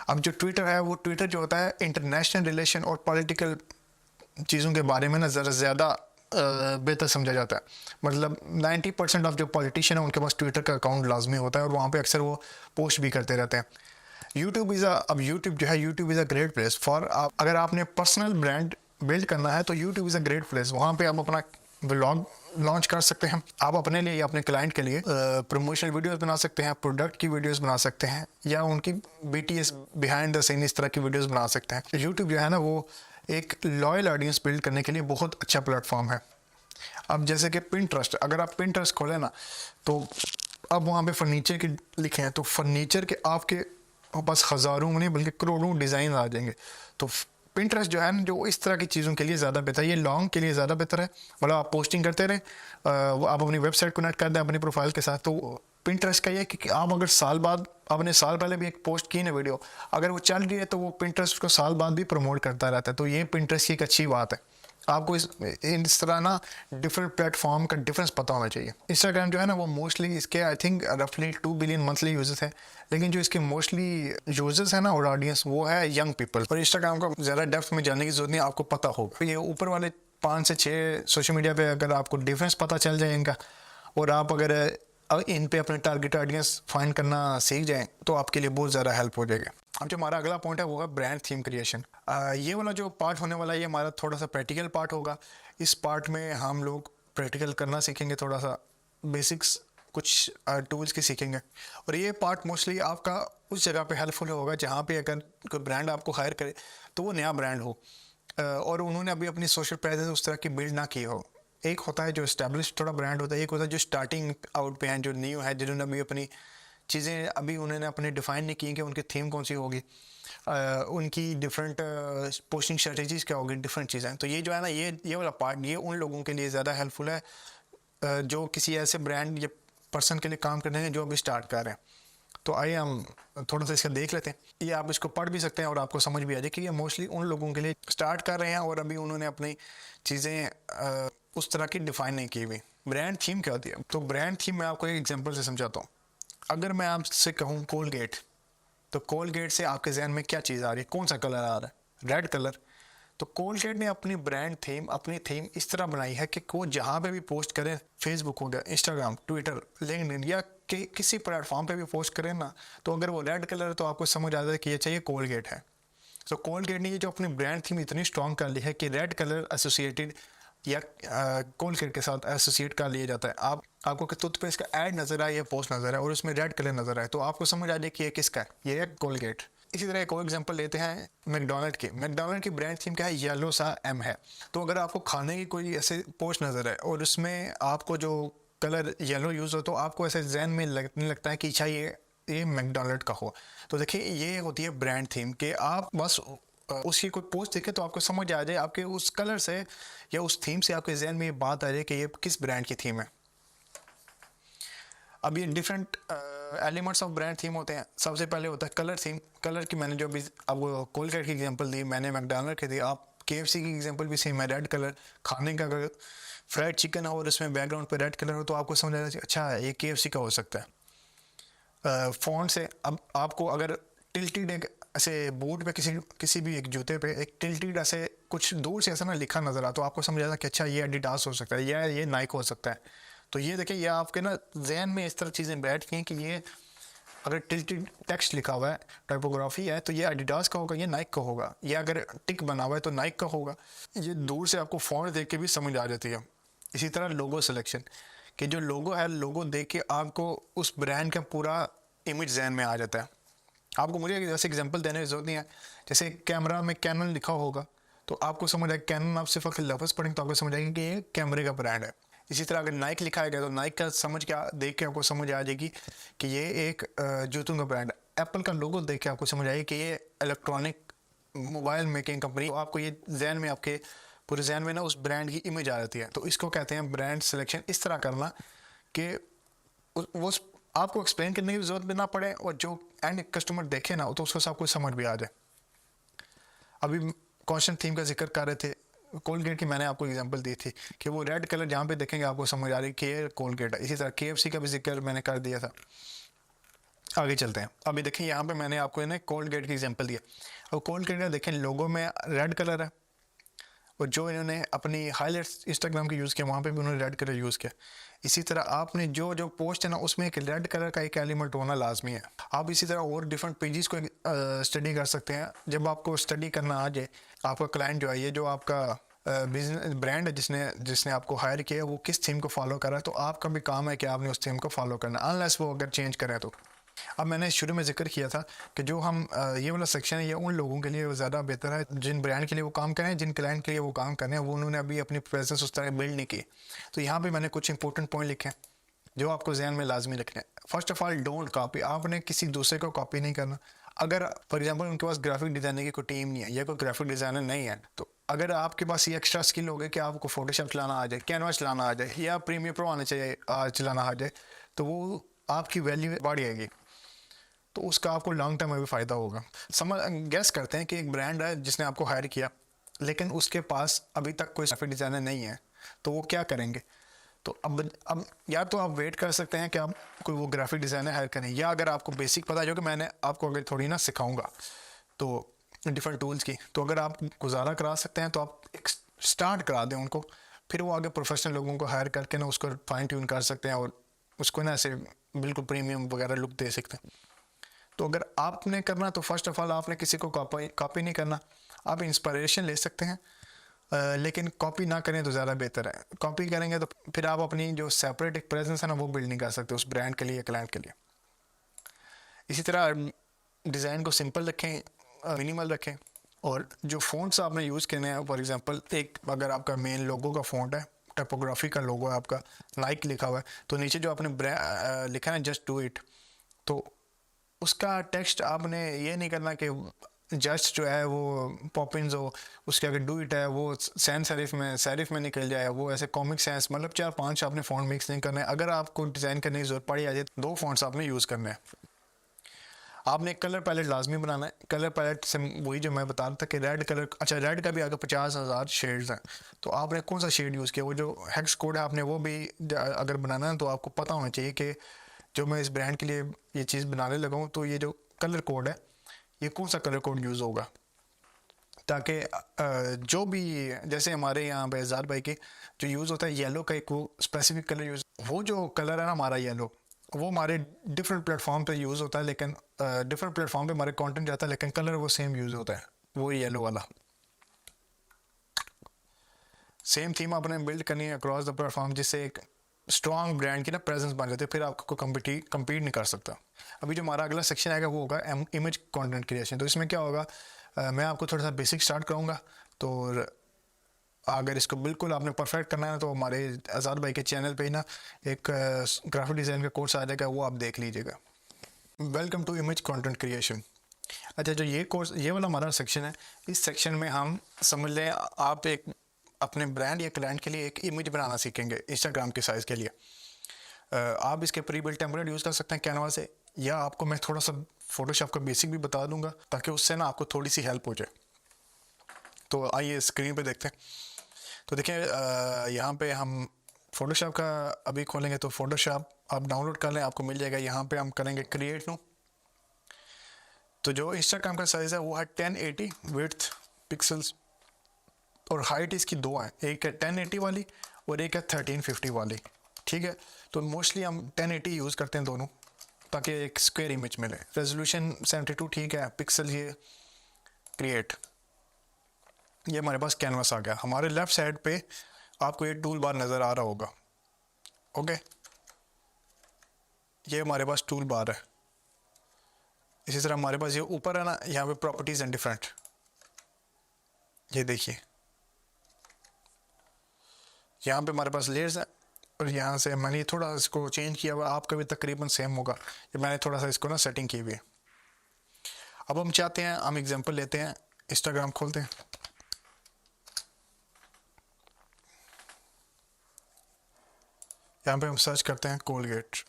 अब जो ट्विटर है वो ट्विटर जो होता है इंटरनेशनल रिलेशन और पॉलिटिकल चीज़ों के बारे में ना ज़रा ज़्यादा बेहतर समझा जाता है। मतलब 90% ऑफ जो पॉलिटिशियन है उनके पास ट्विटर का अकाउंट लाजमी होता है और वहाँ पे अक्सर वो पोस्ट भी करते रहते हैं। यूट्यूब जो है YouTube is a great place for अगर आपने पर्सनल ब्रांड बिल्ड करना है तो YouTube is a great place. वहाँ पे आप अपना व्लॉग लॉन्च कर सकते हैं, आप अपने लिए या अपने क्लाइंट के लिए प्रमोशनल वीडियोस बना सकते हैं, प्रोडक्ट की वीडियोस बना सकते हैं या उनकी BTS बिहाइंड द सीन इस तरह की वीडियोस बना सकते हैं। यूट्यूब जो है ना वो एक लॉयल ऑडियंस बिल्ड करने के लिए बहुत अच्छा प्लेटफॉर्म है। अब जैसे कि पिंटरेस्ट, अगर आप पिंटरेस्ट खोलें ना तो अब वहाँ पे फर्नीचर के लिखे हैं तो फर्नीचर के आपके पास हज़ारों नहीं बल्कि करोड़ों डिज़ाइन आ जाएंगे। तो पिंटरेस्ट जो है ना जो इस तरह की चीज़ों के लिए ज़्यादा बेहतर है, ये लॉन्ग के लिए ज़्यादा बेहतर है। मतलब आप पोस्टिंग करते रहें, वो आप अपनी वेबसाइट कनेक्ट कर दें अपनी प्रोफाइल के साथ। तो पिंटरेस्ट का ये है कि आप अगर साल बाद आपने साल पहले भी एक पोस्ट की ना वीडियो, अगर वो चल रही है तो वो पिंटरेस्ट को साल बाद भी प्रमोट करता रहता है। तो ये पिंटरेस्ट की एक अच्छी बात है। आपको इस तरह ना डिफरेंट प्लेटफॉर्म का डिफरेंस पता होना चाहिए। इंस्टाग्राम जो है ना वो मोस्टली इसके आई थिंक रफली 2 बिलियन मंथली यूजर्स है, लेकिन जो इसके मोस्टली यूजर्स है ना और ऑडियंस वो है यंग पीपल। और इंस्टाग्राम का ज़्यादा डेप्थ में जाने की जरूरत नहीं, आपको पता होगा। ये ऊपर वाले 5 से 6 सोशल मीडिया पे अगर आपको डिफरेंस पता चल जाए इनका और आप अगर इन पे अपने टारगेट ऑडियंस फाइंड करना सीख जाएं तो आपके लिए बहुत ज़्यादा हेल्प हो जाएगा। अब जो हमारा अगला पॉइंट है वो है ब्रांड थीम क्रिएशन। ये वाला जो पार्ट होने वाला है ये हमारा थोड़ा सा प्रैक्टिकल पार्ट होगा। इस पार्ट में हम लोग प्रैक्टिकल करना सीखेंगे, थोड़ा सा बेसिक्स कुछ टूल्स की सीखेंगे। और ये पार्ट मोस्टली आपका उस जगह पे हेल्पफुल होगा जहाँ पे अगर कोई ब्रांड आपको हायर करे तो वो नया ब्रांड हो और उन्होंने अभी अपनी सोशल प्रेजेंस उस तरह की बिल्ड ना की हो। एक होता है जो एस्टेब्लिश थोड़ा ब्रांड होता है, एक होता है जो स्टार्टिंग आउट पे हैं, जो न्यू है, जिन्होंने अभी अपनी चीज़ें अभी उन्होंने अपने डिफ़ाइन नहीं की कि उनकी थीम कौन सी होगी, उनकी डिफरेंट पोस्टिंग स्ट्रेटजीज़ क्या होगी, डिफरेंट चीज़ें। तो ये जो है ना ये वाला पार्ट ये उन लोगों के लिए ज़्यादा हेल्पफुल है जो किसी ऐसे ब्रांड या पर्सन के लिए काम करने हैं जो अभी स्टार्ट कर रहे हैं। तो आइए हम थोड़ा सा इसका देख लेते हैं। ये आप इसको पढ़ भी सकते हैं और आपको समझ भी आ जाए कि ये मोस्टली उन लोगों के लिए स्टार्ट कर रहे हैं और अभी उन्होंने अपनी चीज़ें उस तरह की डिफ़ाइन नहीं की हुई। ब्रांड थीम क्या होती है? तो ब्रांड थीम मैं आपको एक एग्जांपल से समझाता हूँ। अगर मैं आपसे कहूँ कोलगेट, तो कोलगेट से आपके जहन में क्या चीज़ आ रही है, कौन सा कलर आ रहा है? Red colour. तो कोलगेट ने अपनी ब्रांड थीम अपनी थीम इस तरह बनाई है कि वो जहाँ पे भी पोस्ट करें, फेसबुक हो गया, इंस्टाग्राम, ट्विटर, लिंक्डइन या किसी प्लेटफॉर्म पे भी पोस्ट करें ना, तो अगर वो रेड कलर है तो आपको समझ आता है कि ये चाहिए कोलगेट है। सो कोलगेट ने ये जो अपनी ब्रांड थीम इतनी स्ट्रॉन्ग कर ली है कि रेड कलर एसोसिएटेड या कोलगेट के साथ एसोसिएट कर लिया जाता है। आपको टूथपेस्ट का ऐड नजर आए या पोस्ट नजर आए और उसमें रेड कलर नजर आए तो आपको समझ आ जाए कि ये किसका है, ये है कोलगेट। इसी तरह एक और एग्जांपल लेते हैं मैकडोनल्ड की। मैकडोनल्ड की ब्रांड थीम क्या है, येलो सा एम है। तो अगर आपको खाने की कोई ऐसे पोस्ट नजर आए और उसमें आपको जो कलर येलो यूज हो तो आपको ऐसे जहन में लगने लगता है कि अच्छा ये मैकडोनल्ड का हो। तो देखिए ये होती है ब्रांड थीम कि आप बस उसकी कोई पोस्ट देखें तो आपको समझ आ जाए, आपके उस कलर से या उस थीम से आपके जहन में ये बात आ जाए कि ये किस ब्रांड की थीम है। अब ये different elements of brand theme होते हैं। सबसे पहले होता है कलर थीम। कलर की मैंने जो भी आपको कोलगेट की एग्जांपल दी, मैंने मैकडोनल्ड की दी, आप KFC की एग्जांपल भी सेम है, रेड कलर। खाने का अगर फ्राइड चिकन हो और उसमें बैकग्राउंड पे रेड कलर हो तो आपको समझ आ जाए अच्छा ये KFC का हो सकता है। फ़ॉन्ट से अब आपको अगर टिल्टेड एक ऐसे बोर्ड पे किसी भी एक जूते पे एक टिल्टेड ऐसे कुछ दूर से ऐसा ना लिखा नज़र आ तो आपको समझ आता है कि अच्छा ये एडिडास हो सकता है या ये नाइक हो सकता है। तो ये देखिए ये आपके ना जहन में इस तरह चीज़ें बैठ गई कि ये अगर टिल्टेड टेक्स्ट लिखा हुआ है, टाइपोग्राफी है, तो ये एडिडास का होगा, ये नाइक का होगा। या अगर टिक बना हुआ है तो नाइक का होगा। ये दूर से आपको फ़ॉन्ट देख के भी समझ आ जाती है। इसी तरह लोगो सिलेक्शन, कि जो लोगो है, लोगो देख के आपको उस ब्रांड का पूरा इमेज जहन में आ जाता है। आपको मुझे जैसे एग्जांपल देने की ज़रूरत नहीं है। जैसे कैमरा में कैनन लिखा होगा तो आपको समझ आएगा, कैनन आप सिर्फ अगर लफ्ज़ पढ़ेंगे तो आपको समझ आएगी कि ये कैमरे का ब्रांड है। इसी तरह अगर नाइक लिखा है तो नाइक का समझ क्या देख के आपको समझ आ जाएगी कि ये एक जूतों का ब्रांड है। एप्पल का लोगो देख के आपको समझ आएगी कि ये इलेक्ट्रॉनिक मोबाइल मेकिंग कंपनी। तो आपको ये जहन में आपके पूरे जहन में ना उस ब्रांड की इमेज आ जाती है। तो इसको कहते हैं ब्रांड सिलेक्शन। इस तरह करना कि वो आपको एक्सप्लेन करने की ज़रूरत भी ना पड़े और जो एंड कस्टमर देखे ना तो उसको सब कुछ समझ भी आ जाए। अभी क्वेश्चन थीम का जिक्र कर रहे थे, कोलगेट की मैंने आपको एग्जांपल दी थी कि वो रेड कलर जहाँ पे देखेंगे आपको समझ आ रही है कि ये कोलगेट है। इसी तरह KFC का भी जिक्र मैंने कर दिया था। आगे चलते हैं। अभी देखें यहाँ पे मैंने आपको ना कोलगेट की एग्जांपल दिया और कोलगेट का देखें लोगो में रेड कलर है और जो इन्होंने अपनी हाईलाइट्स इंस्टाग्राम के यूज़ किया वहाँ पे भी उन्होंने रेड कलर यूज़ किया। इसी तरह आपने जो जो पोस्ट है ना उसमें एक रेड कलर का एक एलिमेंट होना लाजमी है। आप इसी तरह और डिफरेंट पेजेस को स्टडी कर सकते हैं। जब आपको स्टडी करना आ जाए, आपका क्लाइंट जो है, ये जो आपका बिजनेस ब्रांड है जिसने आपको हायर किया है, वो किस थीम को फॉलो कर रहा है, तो आपका भी काम है कि आपने उस थीम को फॉलो करना, अनलेस वो अगर चेंज करें तो। अब मैंने शुरू में जिक्र किया था कि जो हम ये वाला सेक्शन है ये उन लोगों के लिए ज़्यादा बेहतर है जिन ब्रांड के लिए वो काम करें, जिन क्लाइंट के लिए वो काम करें, वो उन्होंने अभी अपनी प्रेजेंस उस तरह बिल्ड नहीं की। तो यहाँ पे मैंने कुछ इंपॉर्टेंट पॉइंट लिखे हैं जो आपको जहन में लाजमी रखने हैं। First of all, don't copy. आपने किसी दूसरे को कॉपी नहीं करना। अगर फॉर एग्जांपल उनके पास ग्राफिक डिज़ाइनर की कोई टीम नहीं है या कोई ग्राफिक डिज़ाइनर नहीं है, तो अगर आपके पास ये एक्स्ट्रा स्किल हो गई कि आपको फोटोशॉप चलाना आ जाए, कैनवा चलाना आ जाए या प्रीमियर प्रो आना चाहिए चलाना आ जाए, तो वो आपकी वैल्यू बढ़ जाएगी। तो उसका आपको लॉन्ग टर्म में भी फ़ायदा होगा। समझ गैस करते हैं कि एक ब्रांड है जिसने आपको हायर किया लेकिन उसके पास अभी तक कोई ग्राफिक डिज़ाइनर नहीं है, तो वो क्या करेंगे? तो अब या तो आप वेट कर सकते हैं कि आप कोई वो ग्राफिक डिज़ाइनर हायर करें, या अगर आपको बेसिक पता है जो कि मैंने आपको अगर थोड़ी ना सिखाऊंगा तो डिफरेंट टूल्स की, तो अगर आप गुजारा करा सकते हैं तो आप एक स्टार्ट करा दें उनको, फिर वो आगे प्रोफेशनल लोगों को हायर करके ना उसको फाइन ट्यून कर सकते हैं और उसको ना ऐसे बिल्कुल प्रीमियम वगैरह लुक दे सकते हैं। तो अगर आपने करना तो फर्स्ट ऑफ ऑल आपने किसी को कॉपी नहीं करना। आप इंस्पिरेशन ले सकते हैं लेकिन कॉपी ना करें तो ज़्यादा बेहतर है। कॉपी करेंगे तो फिर आप अपनी जो सेपरेट एक प्रेजेंस है ना वो बिल्ड नहीं कर सकते उस ब्रांड के लिए, क्लाइंट के लिए। इसी तरह डिज़ाइन को सिंपल रखें, मिनिमल रखें, और जो फ़ॉन्ट्स आपने यूज़ करने हैं, फॉर एग्जांपल एक अगर आपका मेन लोगो का फ़ॉन्ट है, टाइपोग्राफी का लोगो है आपका, नाइक लिखा हुआ है, तो नीचे जो आपने लिखा है ना जस्ट डू इट, तो उसका टेक्स्ट आपने ये नहीं करना कि जस्ट जो है वो पॉपिन्स हो, उसके अगर डू इट है वो सैन सेरिफ में निकल जाए, वो ऐसे कॉमिक सेंस, मतलब 4-5 आपने फ़ॉन्ट मिक्स नहीं करना है। अगर आपको डिज़ाइन करने की ज़रूरत पड़ी आ जाए 2 फ़ॉन्ट्स आपने यूज़ करने हैं। आपने कलर पैलेट लाजमी बनाना है। कलर पैलेट से वही जो मैं बता रहा था कि रेड कलर, अच्छा रेड का भी अगर 50,000 शेड्स हैं तो आपने कौन सा शेड यूज़ किया, वो जो हेक्स कोड है आपने वो भी अगर बनाना है तो आपको पता होना चाहिए कि जो मैं इस ब्रांड के लिए ये चीज़ बनाने लगा हूँ तो ये जो कलर कोड है ये कौन सा कलर कोड यूज़ होगा, ताकि जो भी जैसे हमारे यहाँ पे आज़ाद भाई के जो यूज़ होता है येलो का एक वो स्पेसिफिक कलर यूज़, वो जो कलर है ना हमारा येलो, वो हमारे डिफरेंट प्लेटफॉर्म पे यूज़ होता है, लेकिन डिफरेंट प्लेटफॉर्म पे हमारे कंटेंट जाता है लेकिन कलर वो सेम यूज़ होता है। वो येलो वाला। सेम थीम आपने बिल्ड करनी है अक्रॉस द प्लेटफॉर्म, जिससे एक स्ट्रॉन्ग ब्रांड की ना प्रेजेंस बन जाती है, फिर आपको compete नहीं कर सकता। अभी जो हमारा अगला सेक्शन आएगा वो होगा इमेज कंटेंट क्रिएशन। तो इसमें क्या होगा, मैं आपको थोड़ा सा बेसिक स्टार्ट करूँगा। तो अगर इसको बिल्कुल आपने परफेक्ट करना है तो हमारे आज़ाद भाई के चैनल पे ही ना एक ग्राफिक डिज़ाइन का कोर्स आ जाएगा, वो आप देख लीजिएगा। Welcome to image content creation. अच्छा, जो ये कोर्स, ये वाला हमारा सेक्शन है, इस सेक्शन में हम समझ लें आप एक अपने ब्रांड या क्लाइंट के लिए एक इमेज बनाना सीखेंगे इंस्टाग्राम के साइज़ के लिए। आप इसके प्री बिल्ट टेम्पलेट यूज़ कर सकते हैं कैनवा से, या आपको मैं थोड़ा सा फोटोशॉप का बेसिक भी बता दूंगा ताकि उससे ना आपको थोड़ी सी हेल्प हो जाए। तो आइए स्क्रीन पे देखते हैं। तो देखें, यहाँ पे हम फोटोशॉप का अभी खोलेंगे तो फोटोशॉप आप डाउनलोड कर लें, आपको मिल जाएगा। यहाँ पे हम करेंगे क्रिएट नो। तो जो इंस्टाग्राम का साइज़ है वो है 1080 विड्थ पिक्सल्स, और हाइट इसकी दो है, एक है 1080 वाली और एक है 1350 वाली। ठीक है, तो मोस्टली हम 1080 यूज़ करते हैं दोनों, ताकि एक स्क्वायर इमेज मिले। रेजोल्यूशन 72 ठीक है। पिक्सल ये क्रिएट, ये हमारे पास कैनवास आ गया। हमारे लेफ़्ट साइड पे आपको ये टूल बार नज़र आ रहा होगा। ओके, ये हमारे पास टूल बार है। इसी तरह हमारे पास ये ऊपर है ना, यहाँ पे प्रॉपर्टीज़ एंड डिफरेंट, ये देखिए यहाँ पे हमारे पास लेयर्स है, और यहाँ से मैंने थोड़ा इसको चेंज किया हुआ। आपका भी तकरीबन सेम होगा, ये मैंने थोड़ा सा इसको ना सेटिंग की हुई है। अब हम चाहते हैं, हम एग्जांपल लेते हैं, इंस्टाग्राम खोलते हैं। यहाँ पे हम सर्च करते हैं कोलगेट।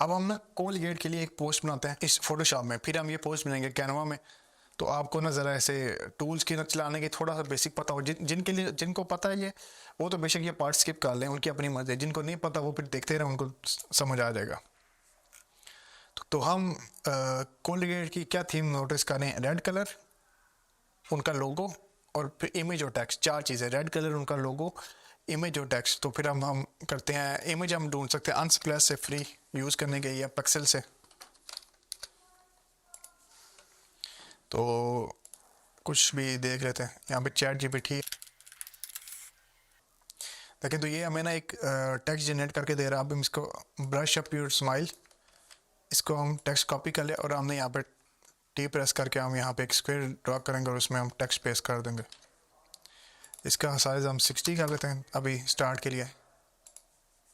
अब हम ना कोलगेट के लिए एक पोस्ट बनाते हैं इस फोटोशॉप में, फिर हम ये पोस्ट बनाएंगे कैनवा में। तो आपको ना ज़रा ऐसे टूल्स की ना चलाने की थोड़ा सा बेसिक पता हो। जिनके लिए, जिनको पता है ये, वो तो बेशक ये पार्ट स्किप कर लें, उनकी अपनी मर्ज़ी है। जिनको नहीं पता वो फिर देखते रहें, उनको समझ आ जाएगा। तो हम कोलगेट की क्या थीम नोटिस करें, रेड कलर, उनका लोगो, और फिर इमेज और टेक्स्ट, चार चीज़ें, रेड कलर, उनका लोगो, इमेज और टेक्स्ट। तो फिर हम करते हैं, इमेज हम ढूंढ सकते हैं अनस्प्लैश से फ्री यूज़ करने के, या पिक्सल से। तो कुछ भी देख लेते हैं, यहाँ पे चैट जीपीटी देखें। तो ये हमें ना एक टेक्स्ट जनरेट करके दे रहा है। अब हम इसको ब्रश अप योर स्माइल, इसको हम टेक्स्ट कॉपी कर ले, और हमने यहाँ पे टी प्रेस करके हम यहाँ पे एक स्क्वायर ड्रॉ करेंगे, और उसमें हम टेक्स्ट पेस्ट कर देंगे। इसका साइज़ हम 60 कर लेते हैं अभी स्टार्ट के लिए।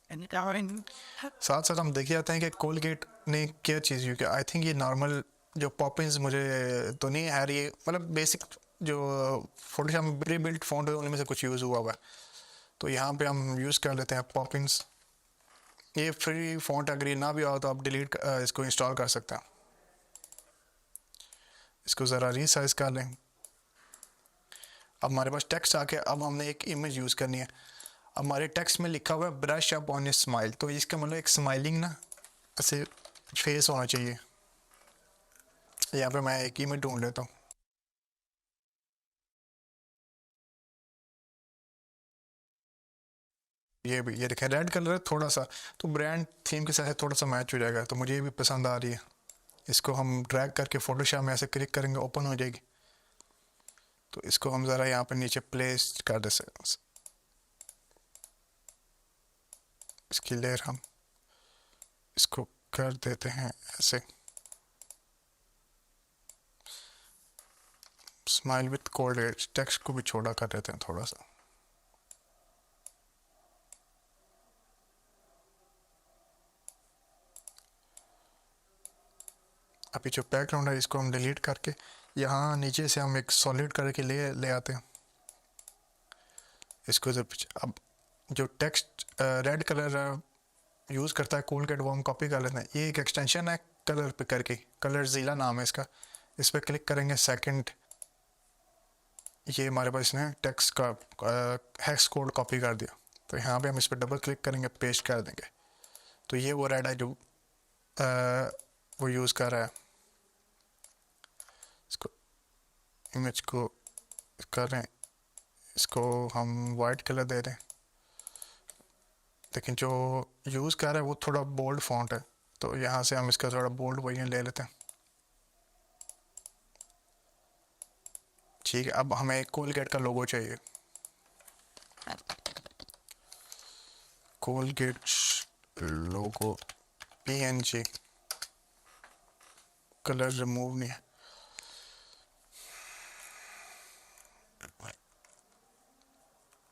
साथ साथ हम देखे जाते हैं कि कोलगेट ने क्या चीज़ यूज़ किया। आई थिंक ये नॉर्मल जो पॉपिंस, मुझे तो नहीं है ये, मतलब बेसिक जो फोटोशॉप में प्री बिल्ट फ़ॉन्ट है उनमें से कुछ यूज़ हुआ हुआ है। तो यहाँ पे हम यूज़ कर लेते हैं पॉपिंस। ये फ्री फ़ॉन्ट अगर ये ना भी आओ तो आप डिलीट इसको इंस्टॉल कर सकते हैं। इसको ज़रा रीसाइज कर लें। अब हमारे पास टेक्स्ट आके, अब हमने एक इमेज यूज़ करनी है। अब हमारे टेक्स्ट में लिखा हुआ है brush up on a smile, तो इसका मतलब एक स्माइलिंग ना ऐसे फेस होना चाहिए। यहाँ पे मैं एक इमेज ढूंढ लेता हूँ। ये भी, ये देखें रेड कलर है थोड़ा सा, तो ब्रांड थीम के साथ थोड़ा सा मैच हो जाएगा। तो मुझे ये भी पसंद आ रही है। इसको हम ड्रैग करके फोटोशॉप में ऐसे क्लिक करेंगे, ओपन हो जाएगी। तो इसको हम ज़रा यहाँ पे नीचे प्लेस कर दे सकते। इसकी लेयर हम इसको कर देते हैं ऐसे, स्माइल विथ कोलगेट। टेक्स्ट को भी छोटा कर देते हैं थोड़ा सा। अभी जो बैकग्राउंड है इसको हम डिलीट करके यहाँ नीचे से हम एक सॉलिड करके ले आते हैं इसको। जब अब जो टेक्स्ट रेड कलर यूज़ करता है कोलगेट, वो हम कॉपी कर लेते हैं। ये एक एक्सटेंशन है कलर पे करके, कलर ज़ीला नाम है इसका। इस पर क्लिक करेंगे, सेकंड, ये हमारे पास इसने टेक्स्ट का हेक्स कोड कॉपी कर दिया। तो यहाँ पे हम इस पर डबल क्लिक करेंगे, पेस्ट कर देंगे। तो ये वो रेड है जो वो यूज़ कर रहा है। इसको इमेज को कर रहे हैं, इसको हम वाइट कलर दे रहे हैं। लेकिन जो यूज़ कर रहा है वो थोड़ा बोल्ड फॉन्ट है, तो यहाँ से हम इसका थोड़ा बोल्ड वर्जन ले लेते हैं। ठीक है, अब हमें कोलगेट का लोगो चाहिए। कोलगेट लोगो PNG, कलर रिमूव नहीं है।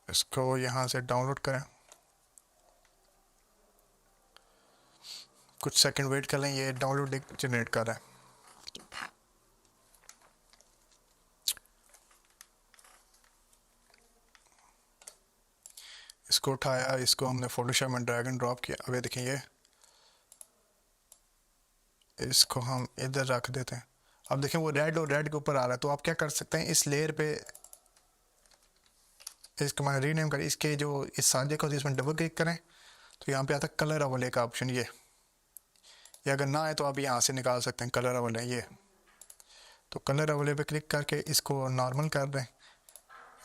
इसको यहाँ से डाउनलोड करें, कुछ सेकंड वेट कर लें, ये डाउनलोड जनरेट कर रहा है। इसको उठाया, इसको हमने फोटोशॉप में ड्रैग एंड ड्रॉप किया। अब ये देखें, ये इसको हम इधर रख देते हैं। अब देखें वो रेड और रेड के ऊपर आ रहा है, तो आप क्या कर सकते हैं, इस लेयर पे इसको मैंने रीनेम करें, इसके जो इस सांझे को इसमें डबल क्लिक करें तो यहाँ पे आता है कलर अवले का ऑप्शन। ये अगर ना आए तो आप यहाँ से निकाल सकते हैं कलर अवले। ये तो कलर अवले पे क्लिक करके इसको नॉर्मल कर दें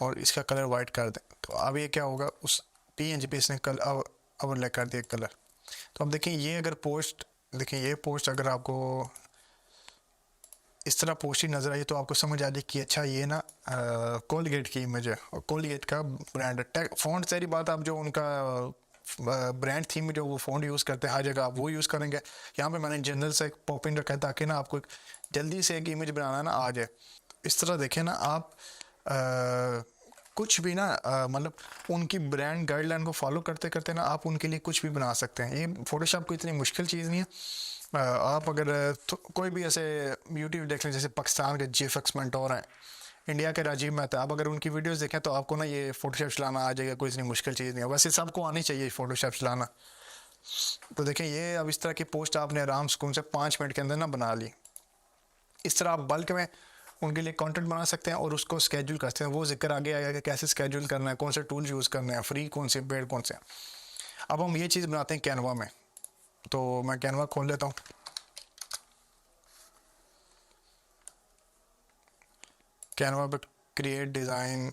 और इसका कलर वाइट कर दें। तो अब ये क्या होगा, उस PNG पे इसने कलर अवले कर दिया कलर। तो अब देखें, ये अगर पोस्ट देखें, ये पोस्ट अगर आपको इस तरह पोस्ट ही नज़र आई तो आपको समझ आ जाए कि अच्छा ये ना कोलगेट की इमेज है और कोलगेट का ब्रांड है। फ़ॉन्ट सारी बात, आप जो उनका ब्रांड थीम में जो वो फ़ॉन्ट यूज़ करते हैं हर जगह आप वो यूज़ करेंगे। यहाँ पे मैंने जनरल से एक पॉपिंग रखा है ताकि ना आपको जल्दी से एक इमेज बनाना ना आ जाए। इस तरह देखें ना आप कुछ भी ना मतलब उनकी ब्रांड गाइडलाइन को फॉलो करते करते ना आप उनके लिए कुछ भी बना सकते हैं। ये फ़ोटोशॉप कोई इतनी मुश्किल चीज़ नहीं है। आप अगर कोई भी ऐसे यूट्यूब देख लें, जैसे पाकिस्तान के GFX मेंटोर हैं, इंडिया के राजीव मेहता, आप अगर उनकी वीडियोस देखें तो आपको ना ये फ़ोटोशॉप चलाना आ जाएगा, कोई इतनी मुश्किल चीज़ नहीं है। वैसे सबको आनी चाहिए फ़ोटोशॉप चलाना। तो देखें, ये अब इस तरह की पोस्ट आपने आराम सुकून से 5 मिनट के अंदर ना बना ली। इस तरह आप बल्क में उनके लिए कंटेंट बना सकते हैं और उसको स्केड्यूल करते हैं। वो जिक्र आगे आएगा कि कैसे स्केड्यूल करना है, कौन से टूल यूज़ करना है, फ्री कौन से, पेड कौन से। अब हम ये चीज़ बनाते हैं कैनवा में। तो मैं कैनवा खोल लेता हूँ। कैनवा पे क्रिएट डिज़ाइन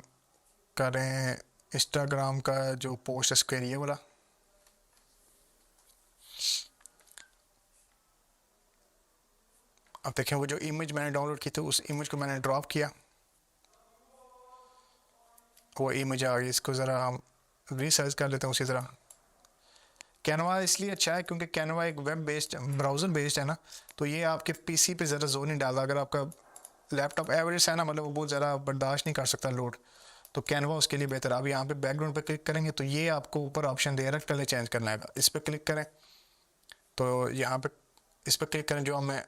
करें, इंस्टाग्राम का जो पोस्ट है स्क्वायर ये वाला। अब देखें, वो जो इमेज मैंने डाउनलोड की थी उस इमेज को मैंने ड्रॉप किया, वो इमेज आ गई। इसको ज़रा हम रीसाइज कर लेते हैं उसी तरह। कैनवा इसलिए अच्छा है क्योंकि कैनवा एक वेब बेस्ड ब्राउज़र बेस्ड है ना, तो ये आपके PC पे ज़रा जोर नहीं डालता। अगर आपका लैपटॉप एवरेज है ना, मतलब वो बहुत ज़्यादा बर्दाश्त नहीं कर सकता लोड, तो कैनवा उसके लिए बेहतर है। अब यहाँ पे बैकग्राउंड पे क्लिक करेंगे तो ये आपको ऊपर ऑप्शन दे रहा है कलर चेंज करना है। इस पर क्लिक करें तो यहाँ पे इस पर क्लिक करें। जो हमें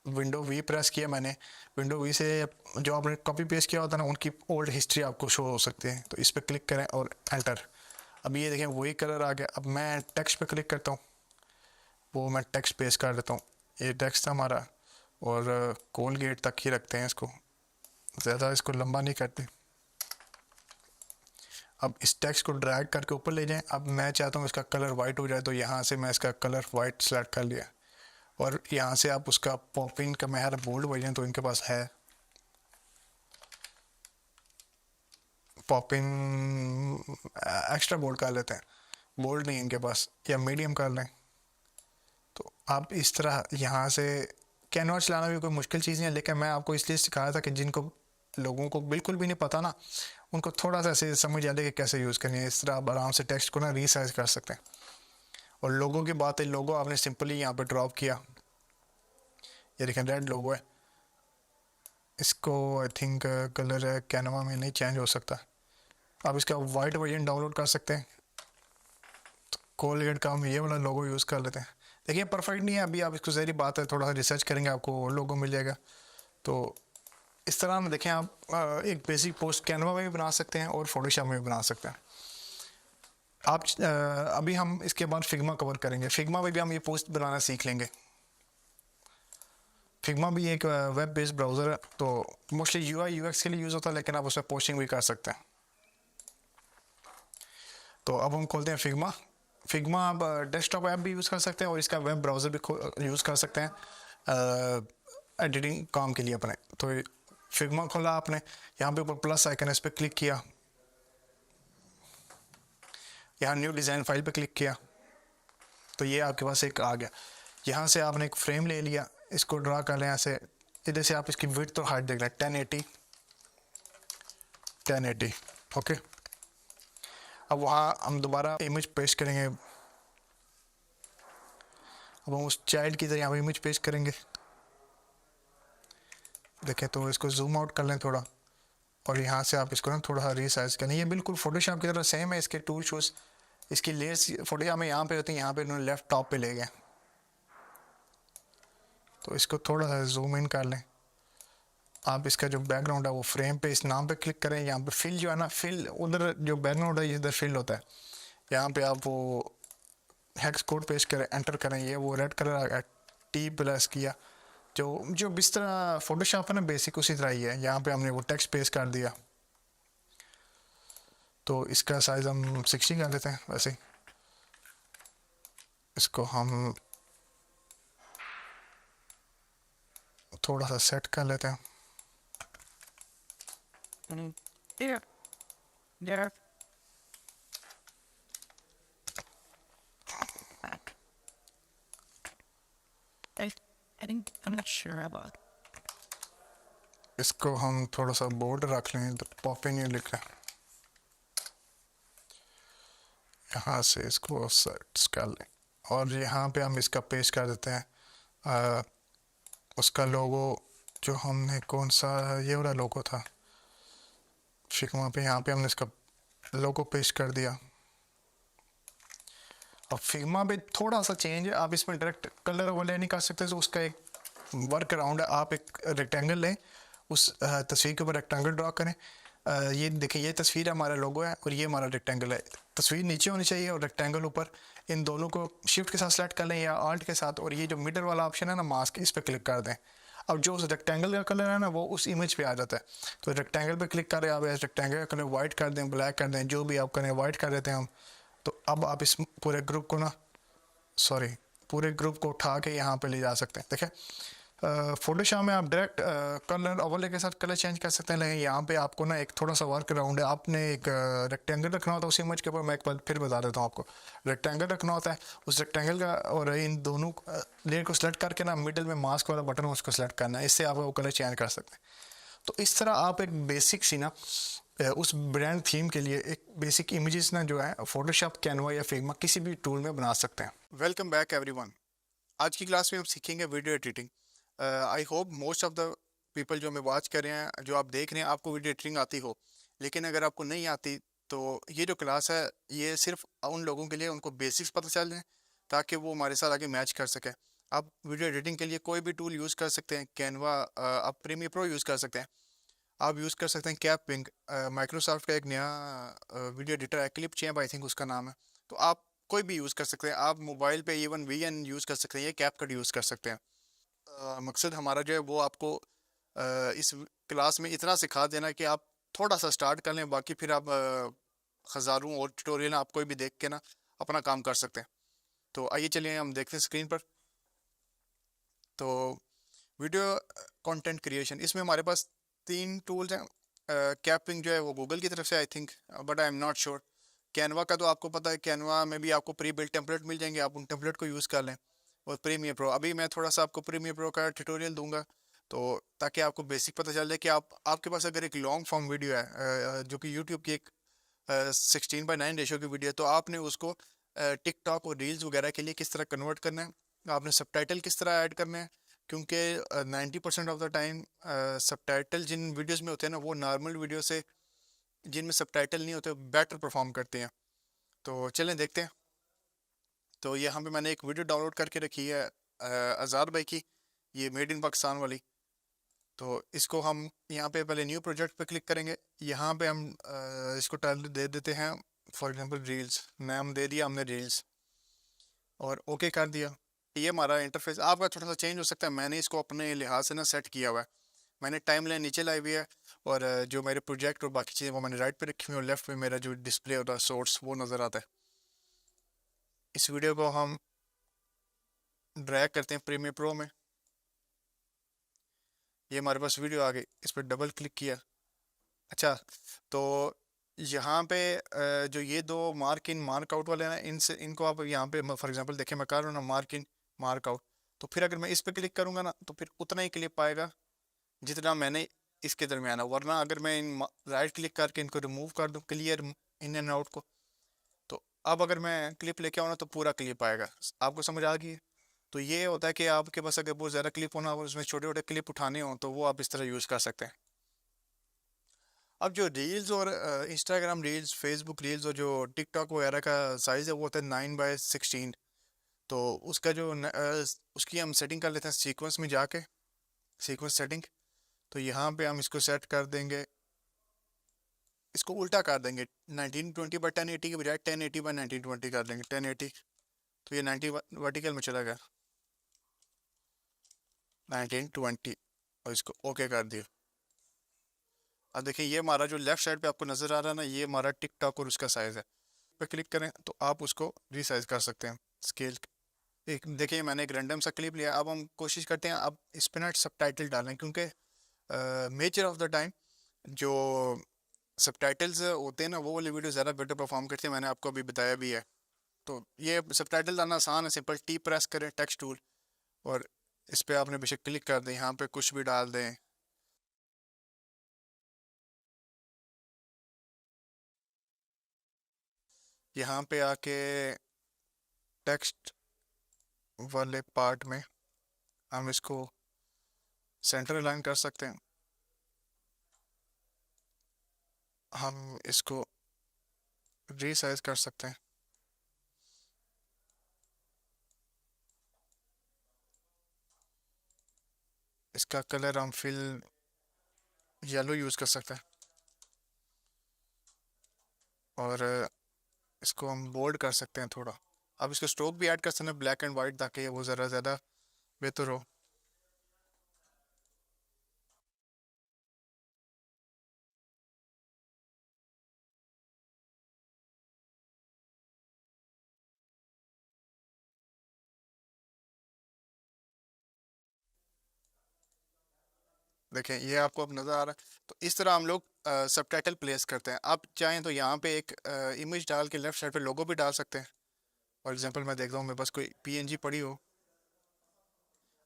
विंडो V प्रेस किया मैंने, विंडो V से जो आपने कॉपी पेस्ट किया होता है ना उनकी ओल्ड हिस्ट्री आपको शो हो सकती है। तो इस पर क्लिक करें और एंटर। अब ये देखें वही कलर आ गया। अब मैं टेक्स्ट पे क्लिक करता हूँ, वो मैं टेक्स्ट पेस्ट कर देता हूँ। ये टेक्स्ट था हमारा और कोलगेट तक ही रखते हैं इसको, ज़्यादा इसको लंबा नहीं करते। अब इस टेक्स्ट को ड्रैग करके ऊपर ले जाएं। अब मैं चाहता हूँ इसका कलर वाइट हो जाए, तो यहाँ से मैं इसका कलर वाइट सेलेक्ट कर लिया और यहाँ से आप उसका पॉपिंग का मेरा बोल्ड वर्जन तो इनके पास है, पॉपिंग एक्स्ट्रा बोल्ड कर लेते हैं, बोल्ड नहीं इनके पास, या मीडियम कर लें। तो आप इस तरह यहाँ से कैनवा चलाना भी कोई मुश्किल चीज़ नहीं है, लेकिन मैं आपको इसलिए सिखाया था कि जिनको लोगों को बिल्कुल भी नहीं पता ना, उनको थोड़ा सा ऐसे समझ आ जाए कि कैसे यूज़ करनी है। इस तरह आप आराम से टेक्स्ट को ना रीसाइज कर सकते हैं। और लोगों की बात है, लोगो आपने सिंपली यहाँ पर ड्रॉप किया, ये देखें रेड लोगो है। इसको आई थिंक कलर है कैनवा में नहीं चेंज हो सकता। आप इसका वाइट वर्जन डाउनलोड कर सकते हैं। तो कोलगेट का हम ये वाला लोगो यूज़ कर लेते हैं। देखिए परफेक्ट नहीं है अभी, आप इसको ज़हरी बात है, थोड़ा सा रिसर्च करेंगे आपको लोगो मिल जाएगा। तो इस तरह में देखें आप एक बेसिक पोस्ट कैनवा में भी बना सकते हैं और फोटोशॉप में भी बना सकते हैं। आप अभी हम इसके बाद फिग्मा कवर करेंगे। फिग्मा में भी हम ये पोस्ट बनाना सीख लेंगे। फिग्मा भी एक वेब बेस्ड ब्राउज़र है, तो मोस्टली UI UX के लिए यूज़ होता है, लेकिन आप उसमें पोस्टिंग भी कर सकते हैं। तो अब हम खोलते हैं फिग्मा। फिग्मा आप डेस्कटॉप ऐप भी यूज़ कर सकते हैं और इसका वेब ब्राउज़र भी यूज़ कर सकते हैं एडिटिंग काम के लिए अपने। तो फिग्मा खोला आपने, यहाँ पे ऊपर प्लस आइकन है, इस पर क्लिक किया। यहाँ न्यू डिज़ाइन फाइल पे क्लिक किया तो ये आपके पास एक आ गया। यहाँ से आपने एक फ्रेम ले लिया, इसको ड्रा कर लें ऐसे। इधर से आप इसकी विड्थ और हाइट देख लें 1080 1080 ओके। अब वहाँ हम दोबारा इमेज पेस्ट करेंगे। अब हम उस चाइल्ड की तरह यहाँ पर इमेज पेस्ट करेंगे। देखें तो इसको जूम आउट कर लें थोड़ा, और यहाँ से आप इसको ना थोड़ा सा रीसाइज करें। ये बिल्कुल फोटोशॉप की तरह सेम है। इसके टूल शूज, इसकी लेयर्स फोटोशॉप में यहाँ पे होती है, यहाँ पे इन्होंने लेफ्ट टॉप पे ले गए। तो इसको थोड़ा सा जूम इन कर लें। आप इसका जो बैकग्राउंड है वो फ्रेम पे इस नाम पे क्लिक करें। यहाँ पे फिल जो है ना, फिल उधर जो बैकग्राउंड है इधर फिल होता है। यहाँ पे आप वो हेक्स कोड पेस्ट करें, एंटर करें, ये वो रेड कलर आ गया, टी प्लस किया। जो जो जिस तरह फोटोशॉप है ना बेसिक, उसी तरह ही है। यहाँ पे हमने वो टेक्स्ट पेस्ट कर दिया। तो इसका साइज़ हम 60 कर देते हैं। वैसे ही इसको हम थोड़ा सा सेट कर लेते हैं। Yeah. Yeah. I think I'm not sure about. इसको हम थोड़ा सा बोर्ड रख लें, तो पॉप इन लिख लें। यहाँ से इसको सेट कर लें और यहाँ पे हम इसका पेस्ट कर देते हैं उसका लोगो। जो हमने कौन सा ये वाला लोगो था फिग्मा पे, यहाँ पे हमने इसका लोगो पेस्ट कर दिया। अब फिग्मा पे थोड़ा सा चेंज है, आप इसमें डायरेक्ट कलर ओवरले नहीं कर सकते। तो उसका एक वर्क अराउंड है, आप एक रेक्टेंगल लें, उस तस्वीर के ऊपर रेक्टेंगल ड्रा करें। ये देखिए, ये तस्वीर हमारा लोगो है और ये हमारा रेक्टेंगल है। तस्वीर नीचे होनी चाहिए और रेक्टेंगल ऊपर। इन दोनों को शिफ्ट के साथ सेलेक्ट कर लें या आल्ट के साथ, और ये जो मिडल वाला ऑप्शन है ना मास्क, इस पर क्लिक कर दें। अब जो उस रेक्टेंगल का कलर है ना वो उस इमेज पे आ जाता है। तो रेक्टेंगल पे क्लिक करें, आप रेक्टेंगल का कलर वाइट कर दें, ब्लैक कर दें, जो भी आप करें वाइट कर देते हैं हम। तो अब आप इस पूरे ग्रुप को ना, सॉरी, पूरे ग्रुप को उठा के यहाँ पे ले जा सकते हैं। देखिए फोटोशॉप में आप डायरेक्ट कलर ओवरले के साथ कलर चेंज कर सकते हैं, लेकिन यहाँ पे आपको ना एक थोड़ा सा वर्क अराउंड है। आपने एक रेक्टेंगल रखना होता है उस इमेज के ऊपर। मैं एक बार फिर बता देता हूँ आपको। रेक्टेंगल रखना होता है, उस रेक्टेंगल का और इन दोनों लेयर को सेलेक्ट करके ना मिडिल में मास्क वाला बटन है उसको सेलेक्ट करना है। इससे आप वो कलर चेंज कर सकते हैं। तो इस तरह आप एक बेसिक सी ना उस ब्रांड थीम के लिए एक बेसिक इमेजेस ना जो है फोटोशॉप, कैनवा या फिग्मा किसी भी टूल में बना सकते हैं। Welcome back everyone. आज की क्लास में हम सीखेंगे video editing. I hope most of the people जो हमें वॉच कर रहे हैं, जो आप देख रहे हैं, आपको वीडियो एडिटिंग आती हो। लेकिन अगर आपको नहीं आती तो ये जो क्लास है ये सिर्फ उन लोगों के लिए, उनको बेसिक्स पता चल जाए ताकि वो हमारे साथ आगे मैच कर सकें। आप वीडियो एडिटिंग के लिए कोई भी टूल यूज़ कर सकते हैं। कैनवा, आप प्रीमियर प्रो यूज़ कर सकते हैं, आप यूज़ कर सकते हैं कैपविंग, माइक्रोसॉफ्ट का एक नया वीडियो एडिटर है, क्लिप चैम्प आई थिंक उसका नाम है। तो आप कोई भी यूज़ कर सकते हैं। आप मोबाइल पे इवन वीएन यूज़ कर सकते हैं, ये कैपकट यूज़ कर सकते हैं। मकसद हमारा जो है वो आपको इस क्लास में इतना सिखा देना कि आप थोड़ा सा स्टार्ट कर लें, बाकी फिर आप हज़ारों और ट्यूटोरियल आप कोई भी देख के ना अपना काम कर सकते हैं। तो आइए चलिए हम देखते हैं स्क्रीन पर। तो वीडियो कंटेंट क्रिएशन, इसमें हमारे पास 3 टूल्स हैं। कैपिंग जो है वो गूगल की तरफ से I think, but I am not sure. Canva का तो आपको पता है, कैनवा में भी आपको प्री बिल्ट टेम्पलेट मिल जाएंगे, आप उन टेम्पलेट को यूज़ कर लें। और प्रीमियर प्रो, अभी मैं थोड़ा सा आपको प्रीमियर प्रो का ट्यूटोरियल दूंगा, तो ताकि आपको बेसिक पता चल जाए कि आपके पास अगर एक लॉन्ग फॉर्म वीडियो है जो कि यूट्यूब की एक 16:9 रेशो की वीडियो है, तो आपने उसको टिकटॉक और रील्स वगैरह के लिए किस तरह कन्वर्ट करना है, आपने सबटाइटल किस तरह ऐड करना है। क्योंकि 90% ऑफ द टाइम सबटाइटल जिन वीडियोस में होते हैं ना, वो नॉर्मल वीडियो से जिनमें सबटाइटल नहीं होते बेटर परफॉर्म करते हैं। तो चलें देखते हैं। तो यहाँ पे मैंने एक वीडियो डाउनलोड करके रखी है आज़ाद भाई की, ये मेड इन पाकिस्तान वाली। तो इसको हम यहाँ पे पहले न्यू प्रोजेक्ट पे क्लिक करेंगे। यहाँ पे हम इसको टाइटल दे देते हैं, फॉर एग्जांपल रील्स, नाम दे दिया हमने रील्स और ओके कर दिया। ये हमारा इंटरफेस आपका थोड़ा सा चेंज हो सकता है, मैंने इसको अपने लिहाज से ना सेट किया हुआ है। मैंने टाइम लाइन नीचे लाई हुई है और जो मेरे प्रोजेक्ट और बाकी चीज़ें वो मैंने राइट पे रखी हुई है और लेफ्ट में मेरा जो डिस्प्ले होता है सोर्स वो नज़र आता है। इस वीडियो को हम ड्रैग करते हैं प्रीमियर प्रो में, ये हमारे पास वीडियो आ गई, इस पर डबल क्लिक किया। अच्छा, तो यहाँ पे जो ये दो मार्क इन मार्क आउट वाले हैं ना, इनसे इनको आप यहाँ पे फॉर एग्जांपल देखें, मैं कर रहा हूँ ना मार्क इन मार्क आउट, तो फिर अगर मैं इस पे क्लिक करूँगा ना तो फिर उतना ही क्लिप आएगा जितना मैंने इसके दरमियान है। वरना अगर मैं इन राइट क्लिक करके इनको रिमूव कर दूँ क्लियर इन एंड आउट को, तो अब अगर मैं क्लिप लेके आऊँ ना तो पूरा क्लिप आएगा। आपको समझ आ गई है? तो ये होता है कि आपके पास अगर बहुत ज़्यादा क्लिप होना और उसमें छोटे छोटे क्लिप उठाने हों तो वो आप इस तरह यूज़ कर सकते हैं। अब जो रील्स और इंस्टाग्राम रील्स, फेसबुक रील्स और जो टिकटॉक वगैरह का साइज़ है वो होता है 9/16। तो उसका जो उसकी हम सेटिंग कर लेते हैं सीक्वेंस में जाके, सीक्वेंस सेटिंग। तो यहाँ पे हम इसको सेट कर देंगे, इसको उल्टा कर देंगे, 1920/1080 के बजाय 1080/1920 कर देंगे, 1080। तो ये 90 वर्टिकल में चला गया, 1920, और इसको ओके कर दिया। अब देखिए ये हमारा जो लेफ्ट साइड पे आपको नज़र आ रहा है ना, ये हमारा टिकटॉक और उसका साइज़ है। पे क्लिक करें तो आप उसको रीसाइज कर सकते हैं स्केल। एक देखिए मैंने एक रैंडम सा क्लिप लिया, अब हम कोशिश करते हैं अब इस पे ना सबटाइटल डालें, क्योंकि मेजर ऑफ द टाइम जो सबटाइटल्स होते हैं ना वो वाली वीडियो ज़्यादा बेटर परफॉर्म करती है, मैंने आपको अभी बताया भी है। तो ये सबटाइटल डालना आसान है, सिंपल टी प्रेस करें टेक्स्ट टूल और इस पे आपने बेशक क्लिक कर दें, यहाँ पे कुछ भी डाल दें। यहाँ पे आके टेक्स्ट वाले पार्ट में हम इसको सेंटर अलाइन कर सकते हैं। हम इसको रीसाइज कर सकते हैं। इसका कलर हम फिल येलो यूज़ कर सकते हैं और इसको हम बोल्ड कर सकते हैं थोड़ा। अब इसको स्ट्रोक भी ऐड कर सकते हैं ब्लैक एंड वाइट, ताकि वो ज़रा ज़्यादा बेहतर हो। देखें ये आपको अब नज़र आ रहा है। तो इस तरह हम लोग सबटाइटल प्लेस करते हैं। आप चाहें तो यहाँ पे एक इमेज डाल के लेफ्ट साइड पे लोगो भी डाल सकते हैं। फॉर एग्जांपल मैं देखता हूँ मेरे पास कोई पीएनजी पड़ी हो।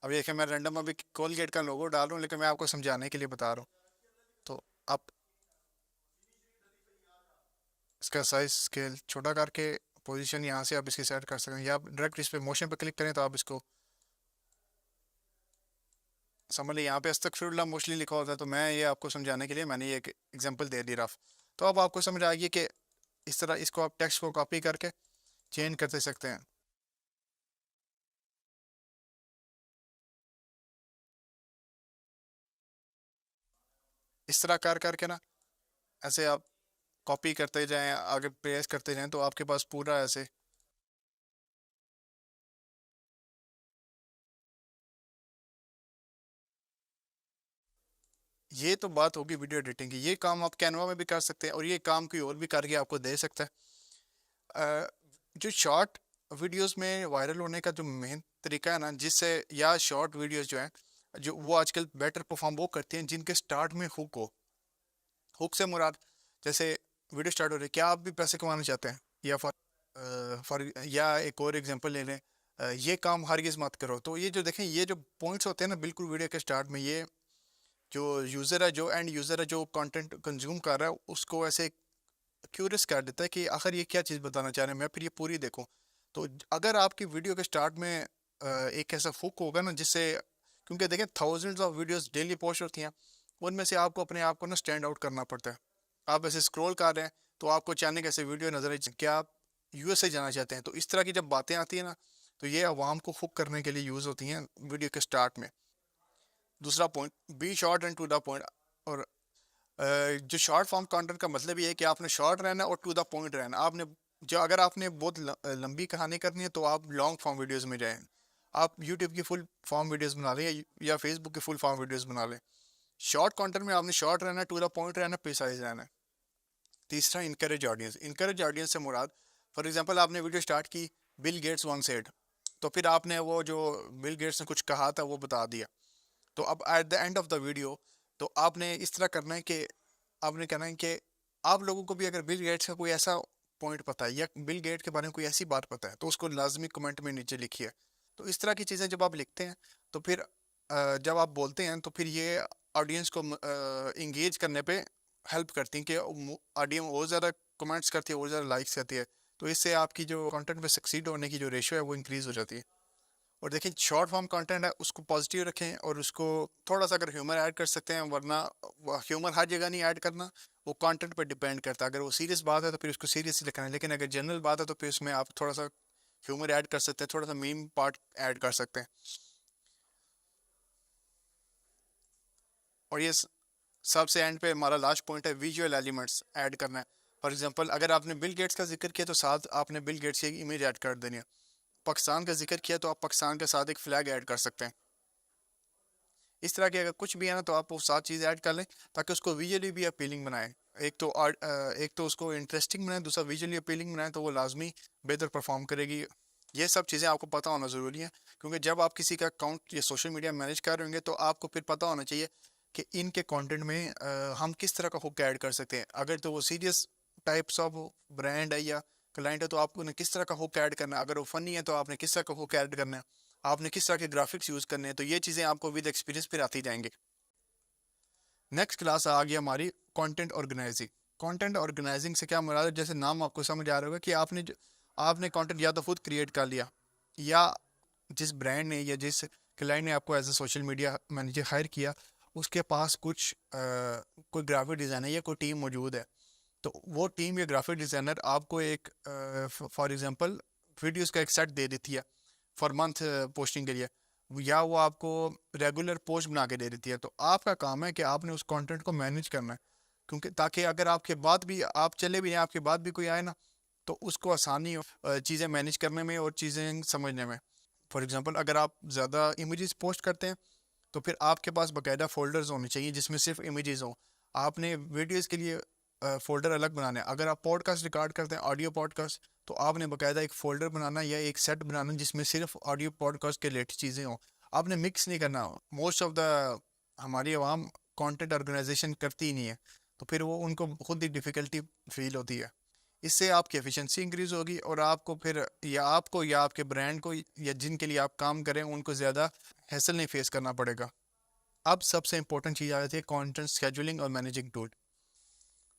अब देखें मैं रैंडम अभी कोलगेट का लोगो डाल रहा हूँ, लेकिन मैं आपको समझाने के लिए बता रहा हूँ। तो आप इसका साइज स्केल छोटा करके पोजीशन यहाँ से आप इसकी सेट कर सकते हैं, या आप डायरेक्ट इस पे मोशन पे क्लिक करें तो आप इसको समझ लें। यहाँ पे अस्तगफिरुल्लाह मोस्टली लिखा होता है, तो मैं ये आपको समझाने के लिए मैंने ये एक एग्जांपल दे दी रफ। तो अब आपको समझ आ गई कि इस तरह इसको आप टेक्स्ट को कॉपी करके चेंज करते सकते हैं। इस तरह कर करके ना ऐसे आप कॉपी करते जाएं, आगे प्रेस करते जाएं, तो आपके पास पूरा ऐसे ये तो बात होगी वीडियो एडिटिंग की। ये काम आप कैनवा में भी कर सकते हैं और ये काम कोई और भी करके आपको दे सकता है। जो शॉर्ट वीडियोस में वायरल होने का जो मेन तरीका है ना, जिससे या शॉर्ट वीडियोस जो हैं जो वो आजकल बेटर परफॉर्म वो करते हैं जिनके स्टार्ट में हुक हो। हुक से मुराद जैसे वीडियो स्टार्ट हो रही है, क्या आप भी पैसे कमाना चाहते हैं, या फॉर या एक और एग्जांपल ले लें, ये काम हरगिज़ मत करो। तो ये जो देखें ये जो पॉइंट्स होते हैं ना बिल्कुल वीडियो के स्टार्ट में, ये जो यूज़र है, जो एंड यूज़र है, जो कंटेंट कंज्यूम कर रहा है, उसको ऐसे क्यूरियस कर देता है कि आखिर ये क्या चीज़ बताना चाह रहे हैं, मैं फिर ये पूरी देखूं। तो अगर आपकी वीडियो के स्टार्ट में एक ऐसा हुक होगा ना जिससे, क्योंकि देखें thousands of videos daily post होती हैं, उनमें से आपको अपने आप को ना स्टैंड आउट करना पड़ता है। आप ऐसे स्क्रॉल कर रहे हैं तो आपको अचानक ऐसे वीडियो नजर आई, क्या आप यूएसए जाना चाहते हैं, तो इस तरह की जब बातें आती हैं ना, तो ये आवाम को हुक करने के लिए यूज़ होती हैं वीडियो के स्टार्ट में। दूसरा point, be short and to the point. और जो शॉर्ट फॉर्म कंटेंट का मतलब ये है कि आपने शॉर्ट रहना और टू द पॉइंट रहना। आपने जो अगर आपने बहुत लंबी कहानी करनी है तो आप लॉन्ग फॉर्म वीडियोस में जाएं। आप यूट्यूब की फुल फॉर्म वीडियोस बना लें या फेसबुक की फुल फॉर्म वीडियोस बना लें। शॉर्ट कंटेंट में आपने शॉर्ट रहना, टू द पॉइंट रहना, प्रिसाइज रहना है। तीसरा, इनकरेज ऑडियंस। इनकरेज ऑडियंस से मुराद, फॉर एग्जांपल आपने वीडियो स्टार्ट की, बिल गेट्स वन सेड, तो फिर आपने वो जो बिल गेट्स ने कुछ कहा था वो बता दिया। तो अब at the end of the video तो आपने इस तरह करना है कि आपने कहना है कि आप लोगों को भी अगर बिल गेट्स का कोई ऐसा पॉइंट पता है या बिल गेट के बारे में कोई ऐसी बात पता है तो उसको लाजमी कमेंट में नीचे लिखिए। तो इस तरह की चीज़ें जब आप लिखते हैं तो फिर जब आप बोलते हैं तो फिर ये ऑडियंस को इंगेज करने पे हेल्प करती हैं कि ऑडियंस और ज़्यादा कमेंट्स करती है और ज़्यादा लाइक्स करती है। तो इससे आपकी जो कंटेंट में सक्सीड होने की जो रेशो है वो इंक्रीज़ हो जाती है। और देखिए शॉर्ट फॉर्म कंटेंट है उसको पॉजिटिव रखें और उसको थोड़ा सा अगर ह्यूमर ऐड कर सकते हैं, वरना ह्यूमर हर जगह नहीं ऐड करना, वो कंटेंट पर डिपेंड करता है। अगर वो सीरियस बात है तो फिर उसको सीरियस ही लिखना है, लेकिन अगर जनरल बात है तो फिर उसमें आप थोड़ा सा ह्यूमर ऐड कर सकते हैं, थोड़ा सा मीम पार्ट ऐड कर सकते हैं। और ये सबसे एंड पे हमारा लास्ट पॉइंट है विजुअल एलिमेंट्स ऐड करना है। फॉर एग्जांपल अगर आपने बिल गेट्स का जिक्र किया तो साथ आपने बिल गेट्स की एक इमेज ऐड कर देनी है। पाकिस्तान का जिक्र किया तो आप पाकिस्तान के साथ एक फ्लैग ऐड कर सकते हैं। इस तरह के अगर कुछ भी है ना तो आप वो सात चीज़ ऐड कर लें ताकि उसको विजुअली भी अपीलिंग बनाए। एक तो उसको इंटरेस्टिंग बनाए, दूसरा विजुअली अपीलिंग बनाए, तो वो लाजमी बेहतर परफॉर्म करेगी। ये सब चीज़ें आपको पता होना ज़रूरी है, क्योंकि जब आप किसी का अकाउंट या सोशल मीडिया मैनेज कर रहे होंगे तो आपको फिर पता होना चाहिए कि इनके कंटेंट में हम किस तरह का हुक ऐड कर सकते हैं। अगर तो वो सीरियस टाइप्स ऑफ ब्रांड है या क्लाइंट है तो आपको उन्हें किस तरह का हुक ऐड करना है। अगर वो फनी है तो आपने किस तरह का हुक ऐड करना है, आपने किस तरह के ग्राफिक्स यूज़ करने हैं। तो ये चीज़ें आपको विद एक्सपीरियंस फिर आती जाएंगे। नेक्स्ट क्लास आ गई हमारी कंटेंट ऑर्गेनाइजिंग। कंटेंट ऑर्गेनाइजिंग से क्या मुराद है, जैसे नाम आपको समझ आ रहा होगा कि आपने कंटेंट या तो खुद क्रिएट कर लिया या जिस ब्रांड ने या जिस क्लाइंट ने आपको as a social media manager hire किया उसके पास कोई ग्राफिक डिज़ाइनर या कोई टीम मौजूद है। तो वो टीम या ग्राफिक डिज़ाइनर आपको एक फॉर एग्जांपल वीडियोस का एक सेट दे देती है फॉर मंथ पोस्टिंग के लिए, या वो आपको रेगुलर पोस्ट बना के दे देती है। तो आपका काम है कि आपने उस कंटेंट को मैनेज करना है, क्योंकि ताकि अगर आपके बाद भी आप चले भी जाएं, आपके बाद भी कोई आए ना, तो उसको आसानी हो चीज़ें मैनेज करने में और चीज़ें समझने में। फॉर एग्जांपल अगर आप ज़्यादा इमेजेस पोस्ट करते हैं तो फिर आपके पास बाकायदा फोल्डर्स होने चाहिए जिसमें सिर्फ इमेजेस हों। आपने वीडियोस के लिए फ़ोल्डर अलग बनाना है। अगर आप पॉडकास्ट रिकॉर्ड करते हैं ऑडियो पॉडकास्ट, तो आपने बाकायदा एक फ़ोल्डर बनाना या एक सेट बनाना जिसमें सिर्फ ऑडियो पॉडकास्ट के रिलेटेड चीज़ें हों। आपने मिक्स नहीं करना। मोस्ट ऑफ द हमारी आवाम कंटेंट ऑर्गेनाइजेशन करती ही नहीं है, तो फिर वो उनको खुद ही डिफ़िकल्टी फील होती है। इससे आपकी एफिशिएंसी इंक्रीज़ होगी और आपको फिर या आपके ब्रांड को या जिनके लिए आप काम करें उनको ज़्यादा हैसल नहीं फेस करना पड़ेगा। अब सबसे इंपॉर्टेंट चीज़ आ जाती है कंटेंट शेड्यूलिंग और मैनेजिंग टूल।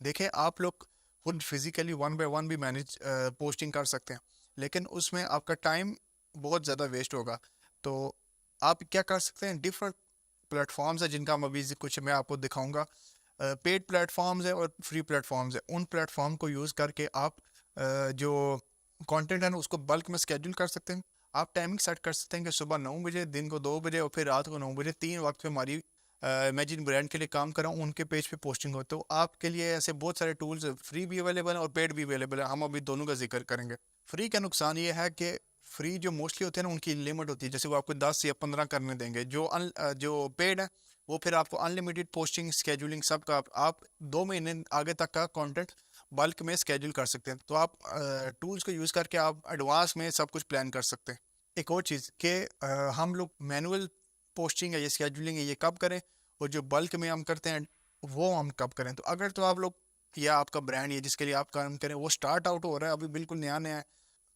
देखें आप लोग खुद फिजिकली वन बाय वन भी मैनेज पोस्टिंग कर सकते हैं, लेकिन उसमें आपका टाइम बहुत ज़्यादा वेस्ट होगा। तो आप क्या कर सकते हैं, डिफरेंट प्लेटफॉर्म्स है जिनका हम अभी कुछ मैं आपको दिखाऊंगा। पेड प्लेटफॉर्म्स है और फ्री प्लेटफॉर्म्स है। उन प्लेटफॉर्म को यूज़ करके आप जो कंटेंट है ना उसको बल्क में स्केड्यूल कर सकते हैं। आप टाइमिंग सेट कर सकते हैं कि सुबह 9 बजे, दिन को 2 बजे और फिर रात को 9 बजे, 3 वक्त पे हमारी मैं जिन ब्रांड के लिए काम कर रहा हूँ उनके पेज पे पोस्टिंग हो। तो आपके लिए ऐसे बहुत सारे टूल्स फ्री भी अवेलेबल हैं और पेड भी अवेलेबल है। हम अभी दोनों का जिक्र करेंगे। फ्री का नुकसान ये है कि फ्री जो मोस्टली होते हैं ना उनकी लिमिट होती है, जैसे वो आपको 10 या 15 करने देंगे। जो पेड है वो फिर आपको अनलिमिटेड पोस्टिंग स्केड्यूलिंग सब का आप 2 महीने आगे तक का कंटेंट बल्क में स्केड्यूल कर सकते हैं। तो आप टूल्स को यूज़ करके आप एडवांस में सब कुछ प्लान कर सकते हैं। एक और चीज़ कि हम लोग मैनुअल पोस्टिंग है, ये स्केड्यूलिंग है, ये कब करें, और जो बल्क में हम करते हैं वो हम कब करें। तो अगर तो आप लोग या आपका ब्रांड या जिसके लिए आप काम करें वो स्टार्ट आउट हो रहा है, अभी बिल्कुल नया नया है,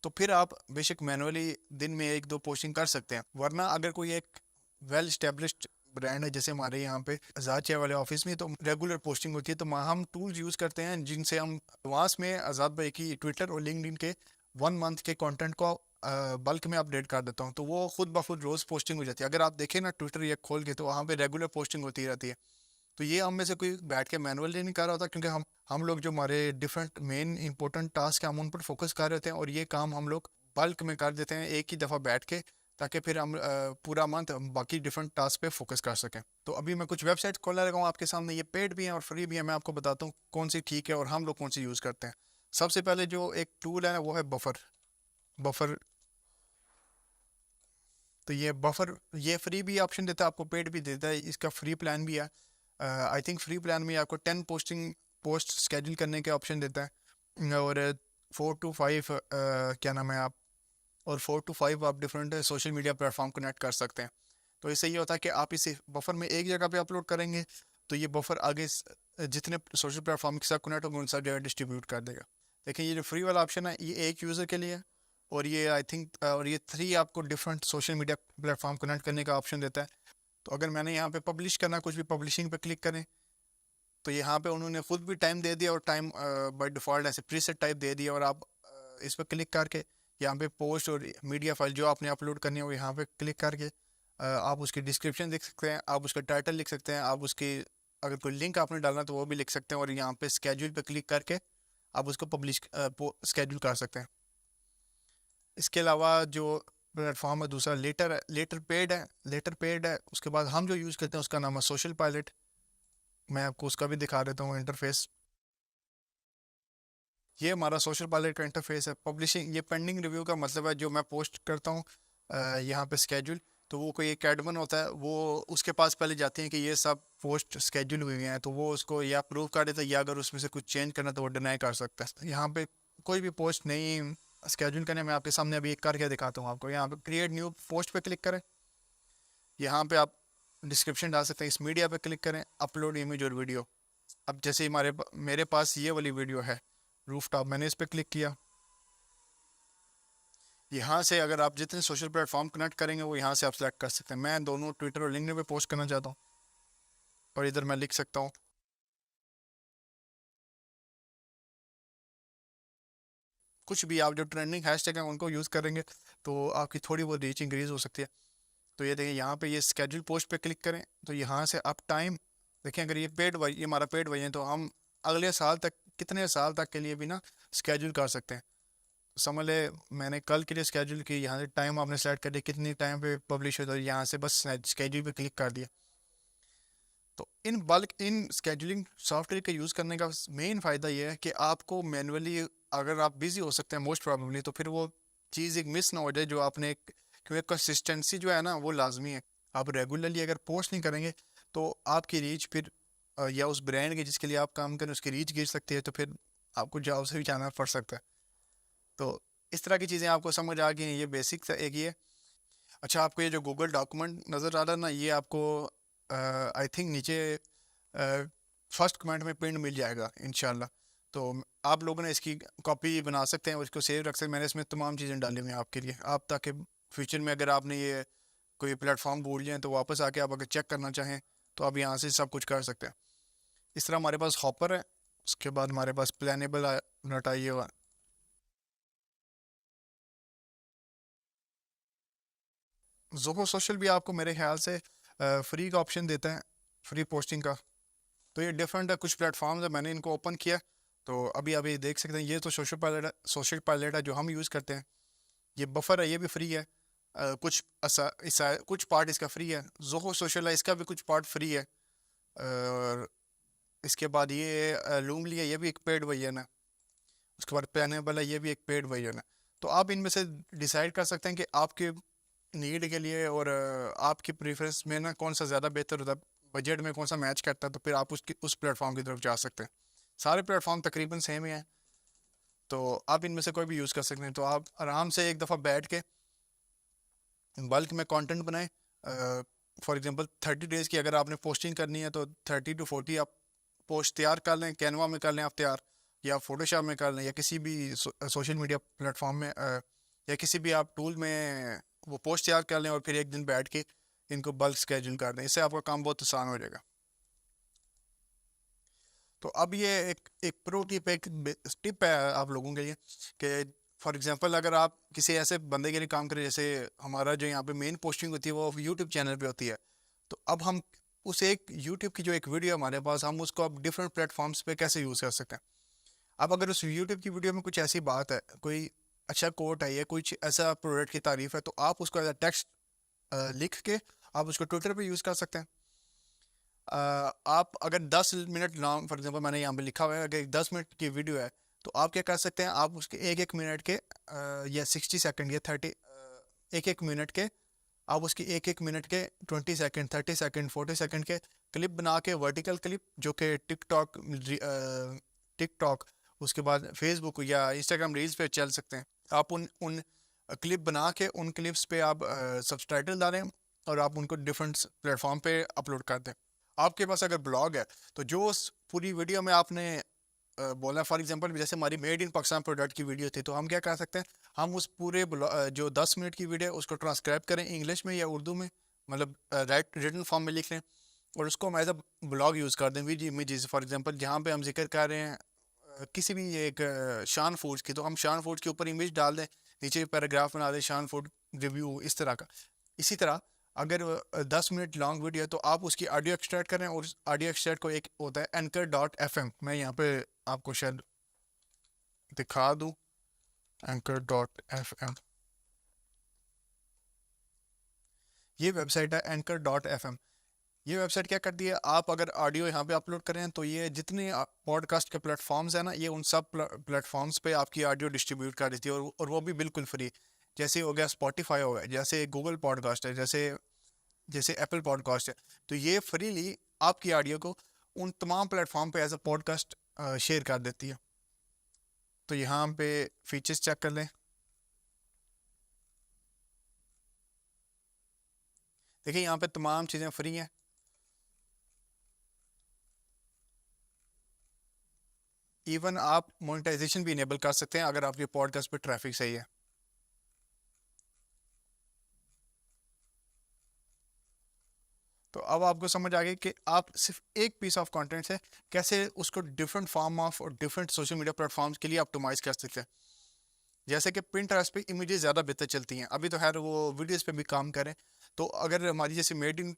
तो फिर आप बेशक मैनुअली दिन में 1-2 पोस्टिंग कर सकते हैं। वरना अगर कोई एक वेल स्टेब्लिश्ड ब्रांड है जैसे हमारे यहाँ पे आज़ाद चाय वाले ऑफिस में, तो रेगुलर पोस्टिंग होती है। तो हम टूल्स यूज़ करते हैं जिनसे हम एडवांस में आज़ाद भाई की ट्विटर और लिंक्डइन के 1 मंथ के कंटेंट को बल्क में अपडेट कर देता हूँ, तो वो खुद ब खुद रोज़ पोस्टिंग हो जाती है। अगर आप देखें ना ट्विटर या खोल के, तो वहाँ पे रेगुलर पोस्टिंग होती रहती है। तो ये हम में से कोई बैठ के मैनुअली नहीं कर रहा होता, क्योंकि हम लोग जो हमारे डिफरेंट मेन इंपॉर्टेंट टास्क हैं हम उन पर फोकस कर रहे होते हैं, और ये काम हम लोग बल्क में कर देते हैं एक ही दफ़ा बैठ के, ताकि फिर हम पूरा मंथ बाकी डिफरेंट टास्क पे फोकस कर सकें। तो अभी मैं कुछ वेबसाइट खोलने लगा हूँ आपके सामने, ये पेड भी हैं और फ्री भी हैं। मैं आपको बताता हूँ कौन सी ठीक है और हम लोग कौन सी यूज़ करते हैं। सबसे पहले जो एक टूल है वो है बफर। बफर तो ये फ्री भी ऑप्शन देता है, आपको पेड भी देता है। इसका फ्री प्लान भी है। आई थिंक फ्री प्लान में आपको 10 पोस्ट स्केड्यूल करने के ऑप्शन देता है, और 4 to 5 क्या नाम है आप और 4 to 5 आप different social media platform connect कर सकते हैं। तो इससे ये होता है कि आप इसे बफर में एक जगह पे अपलोड करेंगे तो ये बफर आगे जितने सोशल प्लेटफॉर्म के साथ कनेक्ट होंगे उन सब जगह डिस्ट्रीब्यूट कर देगा। लेकिन ये जो फ्री वाला ऑप्शन है ये एक यूज़र के लिए है, और ये आई थिंक और ये 3 आपको different social media platform connect करने का ऑप्शन देता है। तो अगर मैंने यहाँ पे पब्लिश करना कुछ भी, पब्लिशिंग पे क्लिक करें तो यहाँ पे उन्होंने खुद भी टाइम दे दिया, और टाइम बाय डिफ़ॉल्ट ऐसे प्रीसेट टाइप दे दिया, और आप इस पर क्लिक करके यहाँ पे पोस्ट और मीडिया फाइल जो आपने अपलोड करनी है वो यहाँ पे क्लिक करके आप उसकी डिस्क्रिप्शन लिख सकते हैं, आप उसका टाइटल लिख सकते हैं, आप उसकी अगर कोई लिंक आपने डालना तो वो भी लिख सकते हैं, और यहाँ पे स्केड्यूल पे क्लिक करके आप उसको पब्लिश स्केड्यूल कर सकते हैं। इसके अलावा जो प्लेटफॉर्म है दूसरा लेटर पेड है। उसके बाद हम जो यूज़ करते हैं उसका नाम है सोशल पायलट। मैं आपको उसका भी दिखा देता हूँ इंटरफेस। ये हमारा सोशल पायलट का इंटरफेस है। पब्लिशिंग, ये पेंडिंग रिव्यू का मतलब है जो मैं पोस्ट करता हूँ यहाँ पे स्केड्यूल, तो वो कोई एक एडमिन होता है, वो उसके पास पहले जाते हैं कि ये सब पोस्ट स्केड्यूल हुए हैं, तो वो उसको या अप्रूव कर देता है, या अगर उसमें से कुछ चेंज करना तो वो डिनाई कर सकता है। यहाँ पे कोई भी पोस्ट नहीं स्केड्यूल करने, मैं आपके सामने अभी एक करके दिखाता हूँ आपको। यहाँ पे क्रिएट न्यू पोस्ट पे क्लिक करें, यहाँ पे आप डिस्क्रिप्शन डाल सकते हैं, इस मीडिया पे क्लिक करें, अपलोड इमेज और वीडियो। अब जैसे मेरे पास ये वाली वीडियो है रूफटॉप, मैंने इस पर क्लिक किया। यहाँ से अगर आप जितने सोशल प्लेटफॉर्म कनेक्ट करेंगे वो यहाँ से आप सेलेक्ट कर सकते हैं। मैं दोनों ट्विटर और लिंक्डइन पे पोस्ट करना चाहता हूँ, और इधर मैं लिख सकता हूँ कुछ भी। आप जो ट्रेंडिंग हैशटैग हैं उनको यूज़ करेंगे तो आपकी थोड़ी बहुत रीच इंक्रीज़ हो सकती है। तो ये देखिए यहाँ पे ये स्केड्यूल पोस्ट पे क्लिक करें, तो यहाँ से आप टाइम देखें। अगर ये हमारा पेड वर्जन, तो हम अगले साल तक, कितने साल तक के लिए भी ना स्केड्यूल कर सकते हैं। समझ ले मैंने कल के लिए स्केड्यूल की, यहाँ से टाइम आपने सेलेक्ट कर दिया कितनी टाइम पे पब्लिश हो, तो यहाँ से बस स्केड्यूल पे क्लिक कर दिया। तो इन स्केड्यूलिंग सॉफ्टवेयर का यूज़ करने का मेन फ़ायदा ये है कि आपको मैनुअली, अगर आप बिज़ी हो सकते हैं मोस्ट प्रॉब्लली, तो फिर वो चीज़ एक मिस ना हो जाए जो आपने, क्योंकि कंसिस्टेंसी जो है ना वो लाजमी है। आप रेगुलरली अगर पोस्ट नहीं करेंगे तो आपकी रीच फिर या उस ब्रांड के जिसके लिए आप काम करें उसकी रीच गिर सकती है, तो फिर आपको जॉब से भी जाना पड़ सकता है। तो इस तरह की चीज़ें आपको समझ आ गई हैं, ये बेसिक एक ये। अच्छा, आपको ये जो गूगल डॉक्यूमेंट नज़र आ रहा है ना, ये आपको आई थिंक नीचे फर्स्ट कमेंट में पिन मिल जाएगा इंशाल्लाह। तो आप लोगों ने इसकी कॉपी बना सकते हैं और इसको सेव रख सकते हैं। मैंने इसमें तमाम चीज़ें डाली हुई हैं आपके लिए, आप ताकि फ्यूचर में अगर आपने ये कोई प्लेटफॉर्म भूल जाएँ तो वापस आके आप अगर चेक करना चाहें तो आप यहाँ से सब कुछ कर सकते हैं। इस तरह हमारे पास हॉपर है, उसके बाद हमारे पास प्लानेबल नट आई है। ज़ोहो सोशल भी आपको मेरे ख्याल से फ्री का ऑप्शन देता है, फ्री पोस्टिंग का। तो ये डिफरेंट है, कुछ प्लेटफॉर्म्स है, मैंने इनको ओपन किया तो अभी अभी देख सकते हैं। ये तो सोशल पायलट है जो हम यूज़ करते हैं। ये बफर है, ये भी फ्री है। कुछ पार्ट इसका फ्री है। ज़ोहो सोशल है, इसका भी कुछ पार्ट फ्री है। और इसके बाद ये लूमली है, ये भी एक पेड वर्जन है। उसके बाद प्लानेबल है, ये भी एक पेड वर्जन है। तो आप इनमें से डिसाइड कर सकते हैं कि आपके नीड के लिए और आपकी प्रेफरेंस में ना कौन सा ज़्यादा बेहतर होता है, बजट में कौन सा मैच करता है, तो फिर आप उस प्लेटफॉर्म की तरफ जा सकते हैं। सारे प्लेटफॉर्म तकरीबन सेम ही हैं, तो आप इनमें से कोई भी यूज़ कर सकते हैं। तो आप आराम से एक दफ़ा बैठ के बल्क में कंटेंट बनाएं। फॉर एग्जांपल 30 डेज़ की अगर आपने पोस्टिंग करनी है तो 30 to 40 आप पोस्ट तैयार कर लें, कैनवा में कर लें आप तैयार, या फोटोशॉप में कर लें, या किसी भी सोशल मीडिया प्लेटफॉर्म में या किसी भी आप टूल में वो पोस्ट तैयार कर लें, और फिर एक दिन बैठ के इनको बल्क स्केड्यूल कर दें। इससे आपका काम बहुत आसान हो जाएगा। तो अब ये एक प्रो टिप, एक टिप है आप लोगों के लिए कि फॉर एग्जांपल अगर आप किसी ऐसे बंदे के लिए काम करें, जैसे हमारा जो यहाँ पे मेन पोस्टिंग होती है वो यूट्यूब चैनल पे होती है, तो अब हम उस एक यूट्यूब की जो एक वीडियो हमारे पास, हम उसको अब डिफरेंट प्लेटफॉर्म्स पे कैसे यूज़ कर सकते हैं। अब अगर उस यूट्यूब की वीडियो में कुछ ऐसी बात है, कोई अच्छा कोट है या कुछ ऐसा प्रोडक्ट की तारीफ है, तो आप उसको एज अ टेक्स्ट लिख के आप उसको ट्विटर पे यूज़ कर सकते हैं। आप अगर 10 मिनट लॉन्ग, फॉर एग्जांपल मैंने यहाँ पे लिखा हुआ है, अगर 10 मिनट की वीडियो है तो आप क्या कर सकते हैं, आप उसके एक मिनट के या 60 सेकंड या 30 एक मिनट के, आप उसकी एक मिनट के 20 सेकंड, 30 सेकंड, 40 सेकंड के क्लिप बना के, वर्टिकल क्लिप जो कि टिकटॉक उसके बाद फेसबुक या इंस्टाग्राम रील्स पे चल सकते हैं। आप उन क्लिप बना के उन क्लिप्स पे आप सबटाइटल डालें और आप उनको डिफरेंट प्लेटफॉर्म पे अपलोड कर दें। आपके पास अगर ब्लॉग है तो जो उस पूरी वीडियो में आपने बोला, फॉर एग्जांपल जैसे हमारी मेड इन पाकिस्तान प्रोडक्ट की वीडियो थी, तो हम क्या कर सकते हैं, हम उस पूरे जो 10 मिनट की वीडियो है उसको ट्रांसक्राइब करें इंग्लिश में या उर्दू में, मतलब रिटन फॉर्म में लिख लें और उसको हम एज अ ब्लॉग यूज़ कर दें विद इमेजेस। फॉर एग्जांपल जहाँ पे हम जिक्र कर रहे हैं किसी भी एक शान फूड्स की, तो हम शान फूड्स के ऊपर इमेज डाल दें, नीचे पैराग्राफ बना दें शान फूड रिव्यू इस तरह का। इसी तरह अगर 10 मिनट लॉन्ग वीडियो है तो आप उसकी ऑडियो एक्सट्रैक्ट करें, और उस ऑडियो एक्सट्रैक्ट को एक होता है anchor.fm, मैं यहाँ पे आपको शायद दिखा दूँ, anchor.fm, ये वेबसाइट है anchor.fm। ये वेबसाइट क्या करती है, आप अगर ऑडियो यहाँ पे अपलोड करें तो ये जितने पॉडकास्ट के प्लेटफॉर्म्स हैं ना, ये उन सब प्लेटफॉर्म्स पे आपकी ऑडियो डिस्ट्रीब्यूट कर देती है, और वो भी बिल्कुल फ्री। जैसे हो गया स्पॉटिफाई हो गया, जैसे गूगल पॉडकास्ट है, जैसे जैसे एप्पल पॉडकास्ट है, तो ये फ्रीली आपकी ऑडियो को उन तमाम प्लेटफॉर्म पे एज अ पॉडकास्ट शेयर कर देती है। तो यहाँ पे फीचर्स चेक कर लें, देखिए यहाँ पे तमाम चीज़ें फ्री हैं। इवन आप मोनेटाइजेशन भी इनेबल कर सकते हैं अगर आपके पॉडकास्ट पे ट्रैफिक सही है। तो अब आपको समझ आ गई कि आप सिर्फ एक पीस ऑफ कंटेंट से कैसे उसको डिफरेंट फॉर्म ऑफ और डिफरेंट सोशल मीडिया प्लेटफॉर्म्स के लिए ऑप्टिमाइज कर सकते हैं। जैसे कि Pinterest पे इमेजेस ज़्यादा बेहतर चलती हैं, अभी तो खैर वो वीडियोस पे भी काम करें, तो अगर हमारी जैसे मेड इन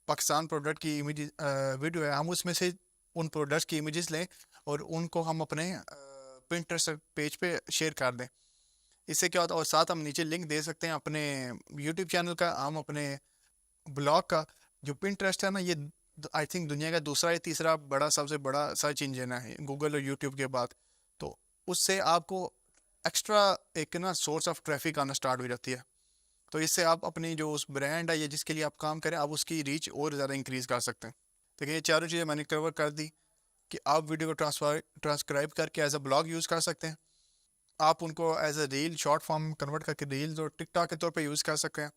पाकिस्तान प्रोडक्ट की इमेज वीडियो है, हम उसमें से उन प्रोडक्ट्स की इमेजेस लें और उनको हम अपने Pinterest पेज पे शेयर कर दें। इससे क्या होता है, और साथ हम नीचे लिंक दे सकते हैं अपने यूट्यूब चैनल का, हम अपने ब्लॉग का। जो Pinterest है ना, ये आई थिंक दुनिया का दूसरा या तीसरा बड़ा सबसे बड़ा सर्च इंजन है गूगल और यूट्यूब के बाद। तो उससे आपको एक्स्ट्रा एक ना सोर्स ऑफ ट्रैफिक आना स्टार्ट हो जाती है। तो इससे आप अपनी जो उस ब्रांड है या जिसके लिए आप काम करें, आप उसकी रीच और ज़्यादा इंक्रीज़ कर सकते हैं। देखिए ये चारों चीज़ें मैंने कवर कर दी कि आप वीडियो को ट्रांसक्राइब करके एज अ ब्लॉग यूज़ कर सकते हैं, आप उनको as a reel short form convert करके रील्स और टिकटॉक के तौर पे यूज़ कर सकते हैं,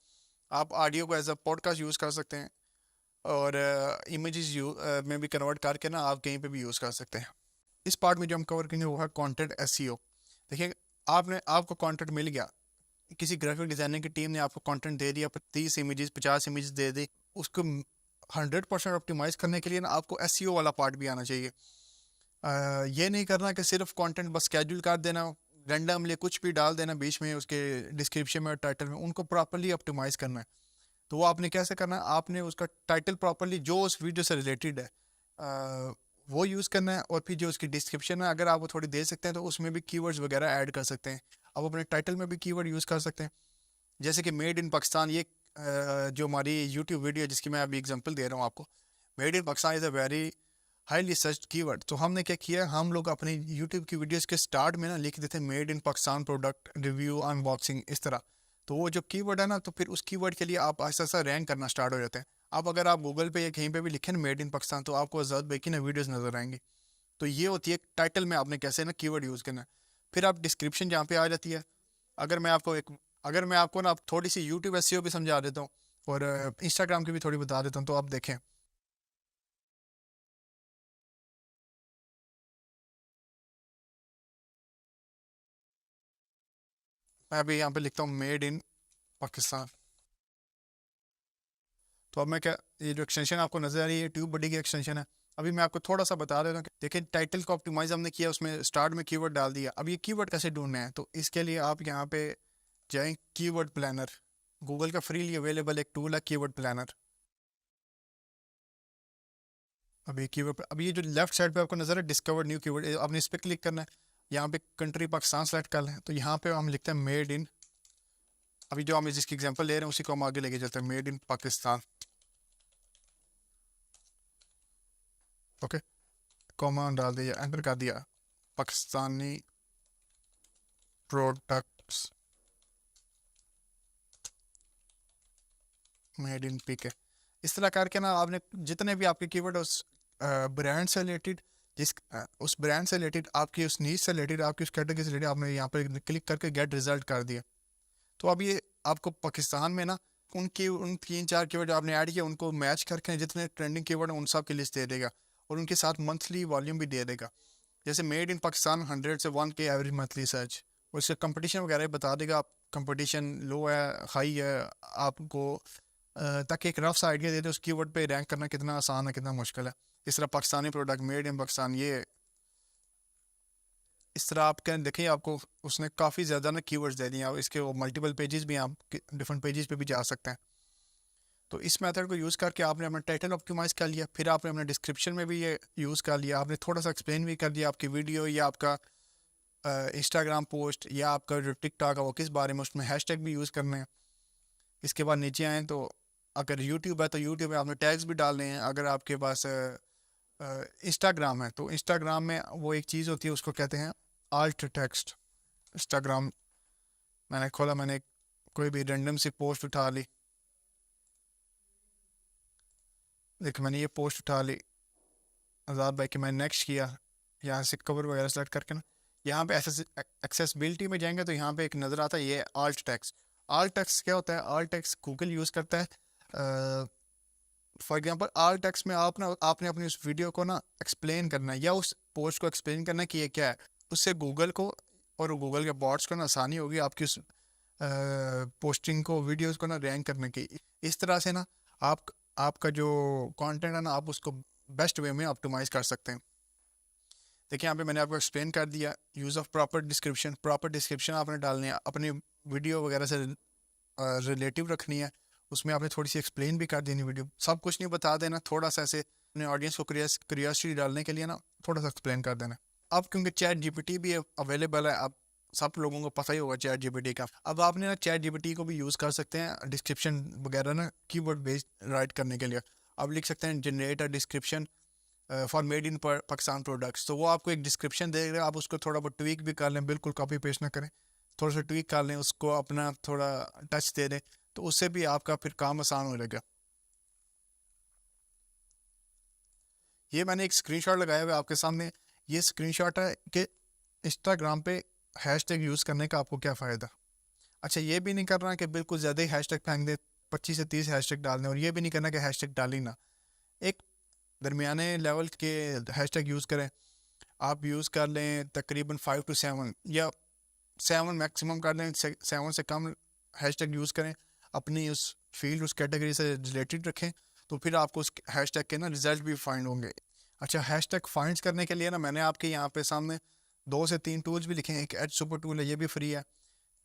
आप ऑडियो को एज अ पॉडकास्ट यूज़ कर सकते हैं, और इमेजेस में भी कन्वर्ट करके ना आप कहीं पे भी यूज़ कर सकते हैं। इस पार्ट में जो हम कवर करेंगे वो है कंटेंट एसईओ। देखिए आपको कंटेंट मिल गया, किसी ग्राफिक डिज़ाइनर की टीम ने आपको कंटेंट दे दिया, 30 इमेजेस 50 इमेजेस दे दी, उसको 100% ऑप्टिमाइज़ करने के लिए ना आपको एसईओ वाला पार्ट भी आना चाहिए। ये नहीं करना कि सिर्फ कंटेंट बस स्केड्यूल कर देना, रैंडमली कुछ भी डाल देना बीच में उसके डिस्क्रिप्शन में और टाइटल में, उनको प्रॉपर्ली ऑप्टिमाइज़ करना है। तो वो आपने कैसे करना है, आपने उसका टाइटल प्रॉपर्ली जो उस वीडियो से रिलेटेड है वो यूज़ करना है, और फिर जो उसकी डिस्क्रिप्शन है अगर आप वो थोड़ी दे सकते हैं तो उसमें भी कीवर्ड्स वगैरह ऐड कर सकते हैं। आप अपने टाइटल में भी कीवर्ड यूज़ कर सकते हैं, जैसे कि मेड इन पाकिस्तान, ये जो हमारी यूट्यूब वीडियो जिसकी मैं अभी एग्जांपल दे रहा हूँ आपको, made in Pakistan is a very highly search keyword. तो हमने क्या किया, हम लोग अपनी यूट्यूब की वीडियोस के स्टार्ट में ना लिख देते हैं made in Pakistan product review unboxing इस तरह। तो वो जो कीवर्ड है ना, तो फिर उस कीवर्ड के लिए आप ऐसा ऐसा रैंक करना स्टार्ट हो जाते हैं। अब अगर आप गूगल पे या कहीं पे भी लिखें मेड इन पाकिस्तान, तो आपको आज़ाद भाई की ना वीडियोज़ नज़र आएंगी। तो ये होती है टाइटल में आपने कैसे ना कीवर्ड यूज़ करना है। फिर आप डिस्क्रिप्शन जहाँ पे आ जाती है, अगर मैं आपको एक अगर मैं आपको ना थोड़ी सी यूट्यूब एसईओ भी समझा देता हूँ और इंस्टाग्राम की भी थोड़ी बता देता हूँ, तो आप देखें। मैं अभी यहाँ पे लिखता हूँ मेड इन पाकिस्तान। तो अब मैं क्या, ये जो एक्सटेंशन आपको नजर आ रही है ट्यूब बडी की एक्सटेंशन है। अभी मैं आपको थोड़ा सा बता देता हूँ कि देखिए टाइटल को ऑप्टिमाइज हमने किया, उसमें स्टार्ट में कीवर्ड डाल दिया। अब ये कीवर्ड कैसे ढूंढना है, तो इसके लिए आप यहाँ पे जाएं, कीवर्ड प्लानर, गूगल का फ्रीली अवेलेबल एक टूल है कीवर्ड प्लानर। अभी ये जो लेफ्ट साइड पे आपको नजर है डिस्कवर न्यू कीवर्ड, आपने इस पर क्लिक करना है। यहाँ पे कंट्री पाकिस्तान सेलेक्ट कर लें, तो यहाँ पे हम लिखते हैं मेड इन, अभी जो हम जिसकी एग्जांपल ले रहे हैं उसी को हम आगे लेके चलते हैं, made in Pakistan. Okay, comma डाल दिया, एंटर कर दिया, पाकिस्तानी प्रोडक्ट्स मेड इन पीके। इस तरह करके ना आपने जितने भी आपके कीवर्ड उस ब्रांड से रिलेटेड, उस ब्रांड से रिलेटेड, आपकी उस नीच से रिलेटेड, आपकी उस कैटेगरी से रिलेटेड, आपने यहाँ पर क्लिक करके गेट रिजल्ट कर दिया। तो अब ये आपको पाकिस्तान में ना उनकी उन 3-4 कीवर्ड आपने ऐड किया, उनको मैच करके जितने ट्रेंडिंग कीवर्ड हैं उन सब की लिस्ट दे देगा, और उनके साथ मंथली वॉल्यूम भी दे देगा। जैसे मेड इन पाकिस्तान 100 से 1 के एवरेज मंथली सर्च, और इसका कंपटीशन वगैरह बता देगा, आप कंपटीशन लो है हाई है आपको, ताकि एक रफ सा आइडिया दे दे उस कीवर्ड पे रैंक करना कितना आसान है कितना मुश्किल है। इस तरह Pakistani product made in Pakistan, ये इस तरह आप क्या देखें, आपको उसने काफ़ी ज़्यादा ना कीवर्ड्स दे दिए, इसके वो मल्टीपल पेजेस भी हैं, आप डिफरेंट पेजेस पे भी जा सकते हैं। तो इस मेथड को यूज़ करके आपने अपना टाइटल ऑप्टिमाइज़ कर लिया, फिर आपने अपने डिस्क्रिप्शन में भी ये यूज़ कर लिया, आपने थोड़ा सा एक्सप्लेन भी कर दिया आपकी वीडियो या आपका इंस्टाग्राम पोस्ट या आपका जो टिकटॉक है वो किस बारे में, उसमें हैशटैग भी यूज़ करने हैं। इसके बाद नीचे आएँ तो अगर यूट्यूब है तो यूट्यूब में आपने टैग्स भी डालने हैं। अगर आपके पास इंस्टाग्राम है तो इंस्टाग्राम में वो एक चीज़ होती है उसको कहते हैं आल्ट टेक्स्ट। इंस्टाग्राम मैंने खोला, मैंने कोई भी रैंडम सी पोस्ट उठा ली, देख मैंने ये पोस्ट उठा ली आज़ाद भाई की, मैंने नेक्स्ट किया, यहाँ से कवर वगैरह सेलेक्ट करके ना यहाँ पे एक्सेसिबिलिटी में जाएंगे तो यहाँ पे एक नज़र आता है ये आल्ट टेक्स्ट। आल्ट टेक्स्ट क्या होता है? आल्ट टेक्स्ट गूगल यूज़ करता है। फॉर एग्जांपल आल्ट टेक्स्ट में आपने अपनी उस वीडियो को ना एक्सप्लेन करना है या उस पोस्ट को एक्सप्लेन करना है कि ये क्या है, उससे गूगल को और गूगल के बॉट्स को ना आसानी होगी आपकी उस पोस्टिंग को, वीडियोस को ना रैंक करने की। इस तरह से ना आपका जो कंटेंट है ना आप उसको बेस्ट वे में ऑप्टिमाइज़ कर सकते हैं। देखिए यहाँ पे मैंने आपको एक्सप्लेन कर दिया use of proper description. Proper description आपने डालनी है, अपनी वीडियो वगैरह से रिलेटिव रखनी है, उसमें आपने थोड़ी सी एक्सप्लेन भी कर देनी वीडियो, सब कुछ नहीं बता देना, थोड़ा सा ऐसे अपने ऑडियंस को क्यूरियोसिटी डालने के लिए ना थोड़ा सा एक्सप्लेन कर देना। अब क्योंकि चैट जीपीटी भी अवेलेबल है, अब सब लोगों को पता ही होगा चैट जीपीटी का, अब आपने ना चैट जीपीटी को भी यूज़ कर सकते हैं डिस्क्रिप्शन वगैरह ना कीवर्ड बेस्ड राइट करने के लिए। आप लिख सकते हैं generate a description for made in Pakistan products, तो वो आपको एक डिस्क्रिप्शन दे रहा है, आप उसको थोड़ा बहुत ट्वीक भी कर लें, बिल्कुल कॉपी पेस्ट ना करें, थोड़ा सा ट्वीक कर लें, उसको अपना थोड़ा टच दे दें, तो उससे भी आपका फिर काम आसान हो जाएगा। ये मैंने एक स्क्रीनशॉट लगाया हुआ है आपके सामने, ये स्क्रीनशॉट है कि इंस्टाग्राम पे हैशटैग यूज़ करने का आपको क्या फ़ायदा। अच्छा, ये भी नहीं करना कि बिल्कुल ज़्यादा ही हैशटैग फेंक दे, 25 से 30 हैशटैग डालने, और ये भी नहीं करना कि हैशटैग डाल ही ना, एक दरमियाने लेवल के हैशटैग यूज़ करें। आप यूज़ कर लें तकरीबन 5 to 7 या 7 मैक्सिमम कर लें, 7 से कम हैशटैग यूज़ करें, अपनी उस फील्ड उस कैटेगरी से रिलेटेड रखें, तो फिर आपको उस हैशटैग के ना रिजल्ट भी फाइंड होंगे। अच्छा, हैशटैग फाइंड करने के लिए ना मैंने आपके यहाँ पे सामने 2 से 3 टूल्स भी लिखे हैं। एक एड सुपर टूल है, ये भी फ्री है,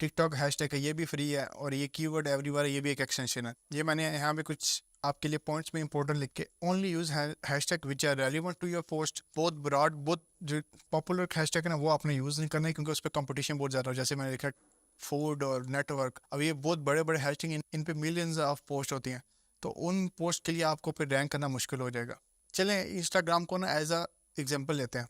टिकटॉक हैशटैग है, ये भी फ्री है, और ये कीवर्ड एवरीवेयर है, ये भी एक एक्सटेंशन है। ये मैंने यहाँ पे कुछ आपके लिए पॉइंट्स में इंपॉर्टेंट लिख के, only use hashtag which are relevant to your post, बहुत ब्रॉड, बहुत जो पॉपुलर हैशटैग है ना वो आपने यूज़ नहीं करना है, क्योंकि उस पर कंपटीशन बहुत ज़्यादा है। जैसे मैंने लिखा फूड और नेटवर्क, अब ये बहुत बड़े बड़े हैशटैग, इन पे मिलियंस ऑफ पोस्ट होती हैं, तो उन पोस्ट के लिए आपको फिर रैंक करना मुश्किल हो जाएगा। चलें इंस्टाग्राम को ना एज अ एग्जाम्पल लेते हैं।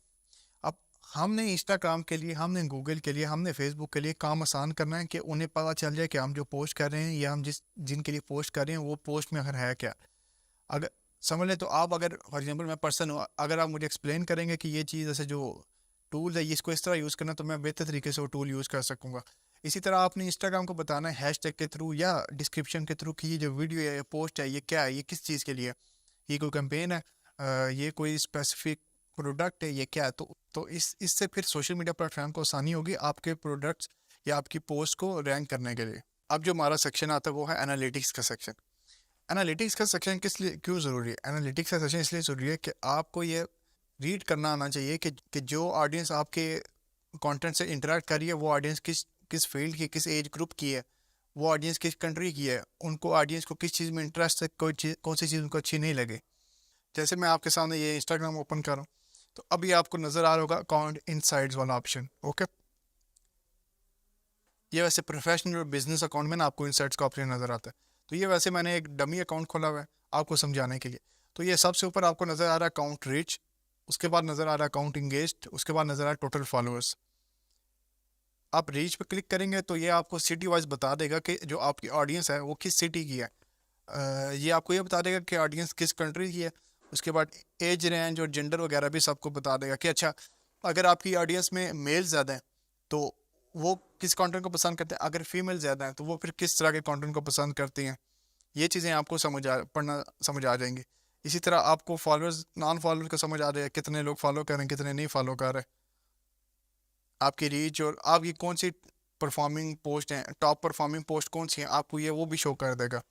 अब हमने इंस्टाग्राम के लिए, हमने गूगल के लिए, हमने फेसबुक के लिए काम आसान करना है कि उन्हें पता चल जाए कि हम जो पोस्ट कर रहे हैं या हम जिनके लिए पोस्ट कर रहे हैं वो पोस्ट में अगर है क्या। अगर समझ लें तो आप, अगर फॉर एग्जांपल मैं पर्सन हूँ, अगर आप मुझे एक्सप्लेन करेंगे कि ये चीज़ ऐसे जो टूल है इसको इस तरह यूज़ करना, तो मैं बेहतर तरीके से वो टूल यूज़ कर सकूँगा। इसी तरह आपने इंस्टाग्राम को बताना है हैशटैग के थ्रू या डिस्क्रिप्शन के थ्रू कि ये जो वीडियो है या पोस्ट है ये क्या है, ये किस चीज़ के लिए, ये कोई कैंपेन है, ये कोई स्पेसिफिक प्रोडक्ट है, ये क्या है। तो इससे फिर सोशल मीडिया प्लेटफॉर्म को आसानी होगी आपके प्रोडक्ट्स या आपकी पोस्ट को रैंक करने के लिए। अब जो हमारा सेक्शन आता है वो है एनालिटिक्स का सेक्शन। एनालिटिक्स का सेक्शन किस लिए क्यों ज़रूरी है? एनालिटिक्स का सेक्शन इसलिए ज़रूरी है कि आपको ये रीड करना आना चाहिए कि जो ऑडियंस आपके कंटेंट से इंटरेक्ट कर रही है वो ऑडियंस किस फील्ड की, किस एज ग्रुप की है, वो ऑडियंस किस कंट्री की है, उनको ऑडियंस को किस चीज़ में इंटरेस्ट है, कौन सी चीज़ उनको अच्छी नहीं लगे। जैसे मैं आपके सामने ये इंस्टाग्राम ओपन कर रहा हूँ, तो अभी आपको नज़र आ रहा होगा अकाउंट इनसाइड्स वाला ऑप्शन। ओके, ये वैसे प्रोफेशनल और बिजनेस अकाउंट में ना आपको इनसाइड्स का ऑप्शन नज़र आता है, तो ये वैसे मैंने एक डमी अकाउंट खोला हुआ है आपको समझाने के लिए। तो ये सबसे ऊपर आपको नज़र आ रहा है अकाउंट रीच, उसके बाद नज़र आ रहा है अकाउंट इंगेज्ड, उसके बाद नज़र आ रहा है टोटल फॉलोअर्स। आप रीच पे क्लिक करेंगे तो ये आपको सिटी वाइज बता देगा कि जो आपकी ऑडियंस है वो किस सिटी की है। ये आपको ये बता देगा कि ऑडियंस किस कंट्री की है। उसके बाद एज रेंज और जेंडर वगैरह भी सबको बता देगा कि अच्छा, अगर आपकी ऑडियंस में मेल ज़्यादा है तो वो किस कंटेंट को पसंद करते हैं, अगर फीमेल ज़्यादा है तो वो फिर किस तरह के कंटेंट को पसंद करती हैं। ये चीज़ें आपको पढ़ना समझ आ जाएंगी। इसी तरह आपको फॉलोअर्स नॉन फॉलोअर को समझ आ जाएगा, कितने लोग फॉलो कर रहे हैं, कितने नहीं फॉलो कर रहे हैं, आपकी रीच और आपकी कौन सी परफॉर्मिंग पोस्ट हैं, टॉप परफॉर्मिंग पोस्ट कौन सी हैं, आपको ये वो भी शो कर देगा।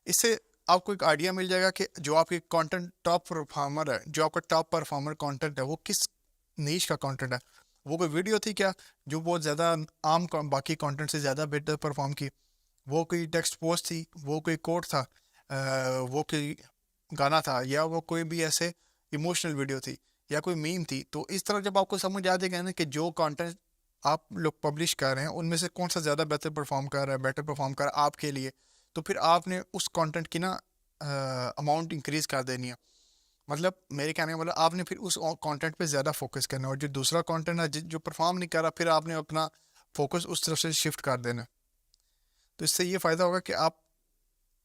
इससे आपको एक आइडिया मिल जाएगा कि जो आपकी कंटेंट टॉप परफॉर्मर है, जो आपका टॉप परफॉर्मर कंटेंट है, वो किस नीश का कंटेंट है। वो कोई वीडियो थी क्या जो बहुत ज़्यादा बाकी कंटेंट से ज़्यादा बेटर परफॉर्म की, वो कोई टेक्स्ट पोस्ट थी, वो कोई कोट था, वो कोई गाना था, या वो कोई भी ऐसे इमोशनल वीडियो थी, या कोई मीम थी। तो इस तरह जब आपको समझ आ जाएगा ना कि जो कंटेंट आप लोग पब्लिश कर रहे हैं उनमें से कौन सा ज़्यादा बेहतर परफॉर्म कर रहा है, बेटर परफॉर्म कर रहा है आपके लिए, तो फिर आपने उस कंटेंट की ना अमाउंट इंक्रीज़ कर देनी है। मतलब मेरे कहने का मतलब आपने फिर उस कंटेंट पे ज़्यादा फोकस करना है, और जो दूसरा कंटेंट है जो परफॉर्म नहीं कर रहा, फिर आपने अपना फोकस उस तरफ से शिफ्ट कर देना है। तो इससे ये फ़ायदा होगा कि आप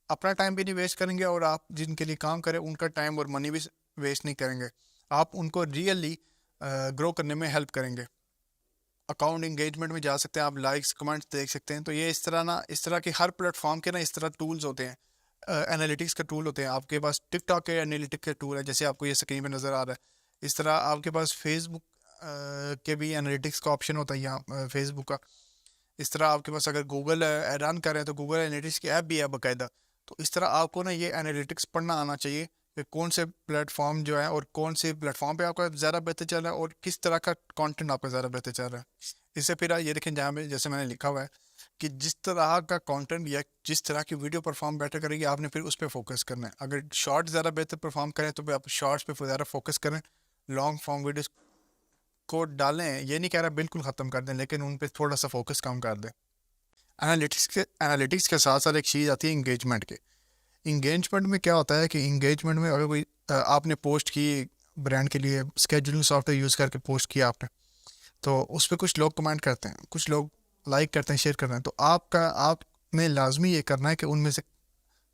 अपना टाइम भी नहीं वेस्ट करेंगे, और आप जिनके लिए काम करें उनका टाइम और मनी भी वेस्ट नहीं करेंगे। आप उनको रियली ग्रो करने में हेल्प करेंगे। अकाउंट इंगेजमेंट में जा सकते हैं, आप लाइक्स कमेंट्स देख सकते हैं। तो ये इस तरह के हर प्लेटफॉर्म के ना इस तरह टूल्स होते हैं, एनालिटिक्स के टूल होते हैं। आपके पास टिकटॉक के एनालिटिक्स के टूल है, जैसे आपको ये स्क्रीन पे नज़र आ रहा है। इस तरह आपके पास फेसबुक के भी एनालिटिक्स का ऑप्शन होता है यहाँ फेसबुक का। इस तरह आपके पास अगर गूगल रन कर रहे हैं तो गूगल एनालिटिक्स की ऐप भी है बाकायदा। तो इस तरह आपको ना ये एनालिटिक्स पढ़ना आना चाहिए कि कौन से प्लेटफॉर्म जो है और कौन से प्लेटफॉर्म पे आपका ज़्यादा बेहतर चल रहा है और किस तरह का कंटेंट आपका ज़्यादा बेहतर चल रहा है। इससे फिर ये देखें जहाँ में जैसे मैंने लिखा हुआ है कि जिस तरह का कंटेंट या जिस तरह की वीडियो परफॉर्म बेटर करेगी, आपने फिर उस पर फोकस करना है। अगर शॉर्ट ज़्यादा बेहतर परफॉर्म करें तो फिर आप शॉर्ट्स पे ज़्यादा फोकस करें, लॉन्ग फॉर्म वीडियोस को डालें। ये नहीं कह रहा बिल्कुल ख़त्म कर दें, लेकिन उन पर थोड़ा सा फोकस कम कर दें। एनालिटिक्स के साथ साथ एक चीज़ आती है इंगेजमेंट के। इंगेजमेंट में क्या होता है कि इंगेजमेंट में अगर कोई आपने पोस्ट की ब्रांड के लिए, स्केड्यूलिंग सॉफ्टवेयर यूज़ करके पोस्ट किया आपने, तो उस पर कुछ लोग कमेंट करते हैं, कुछ लोग लाइक करते हैं, शेयर करते हैं। तो आपने लाजमी ये करना है कि उनमें से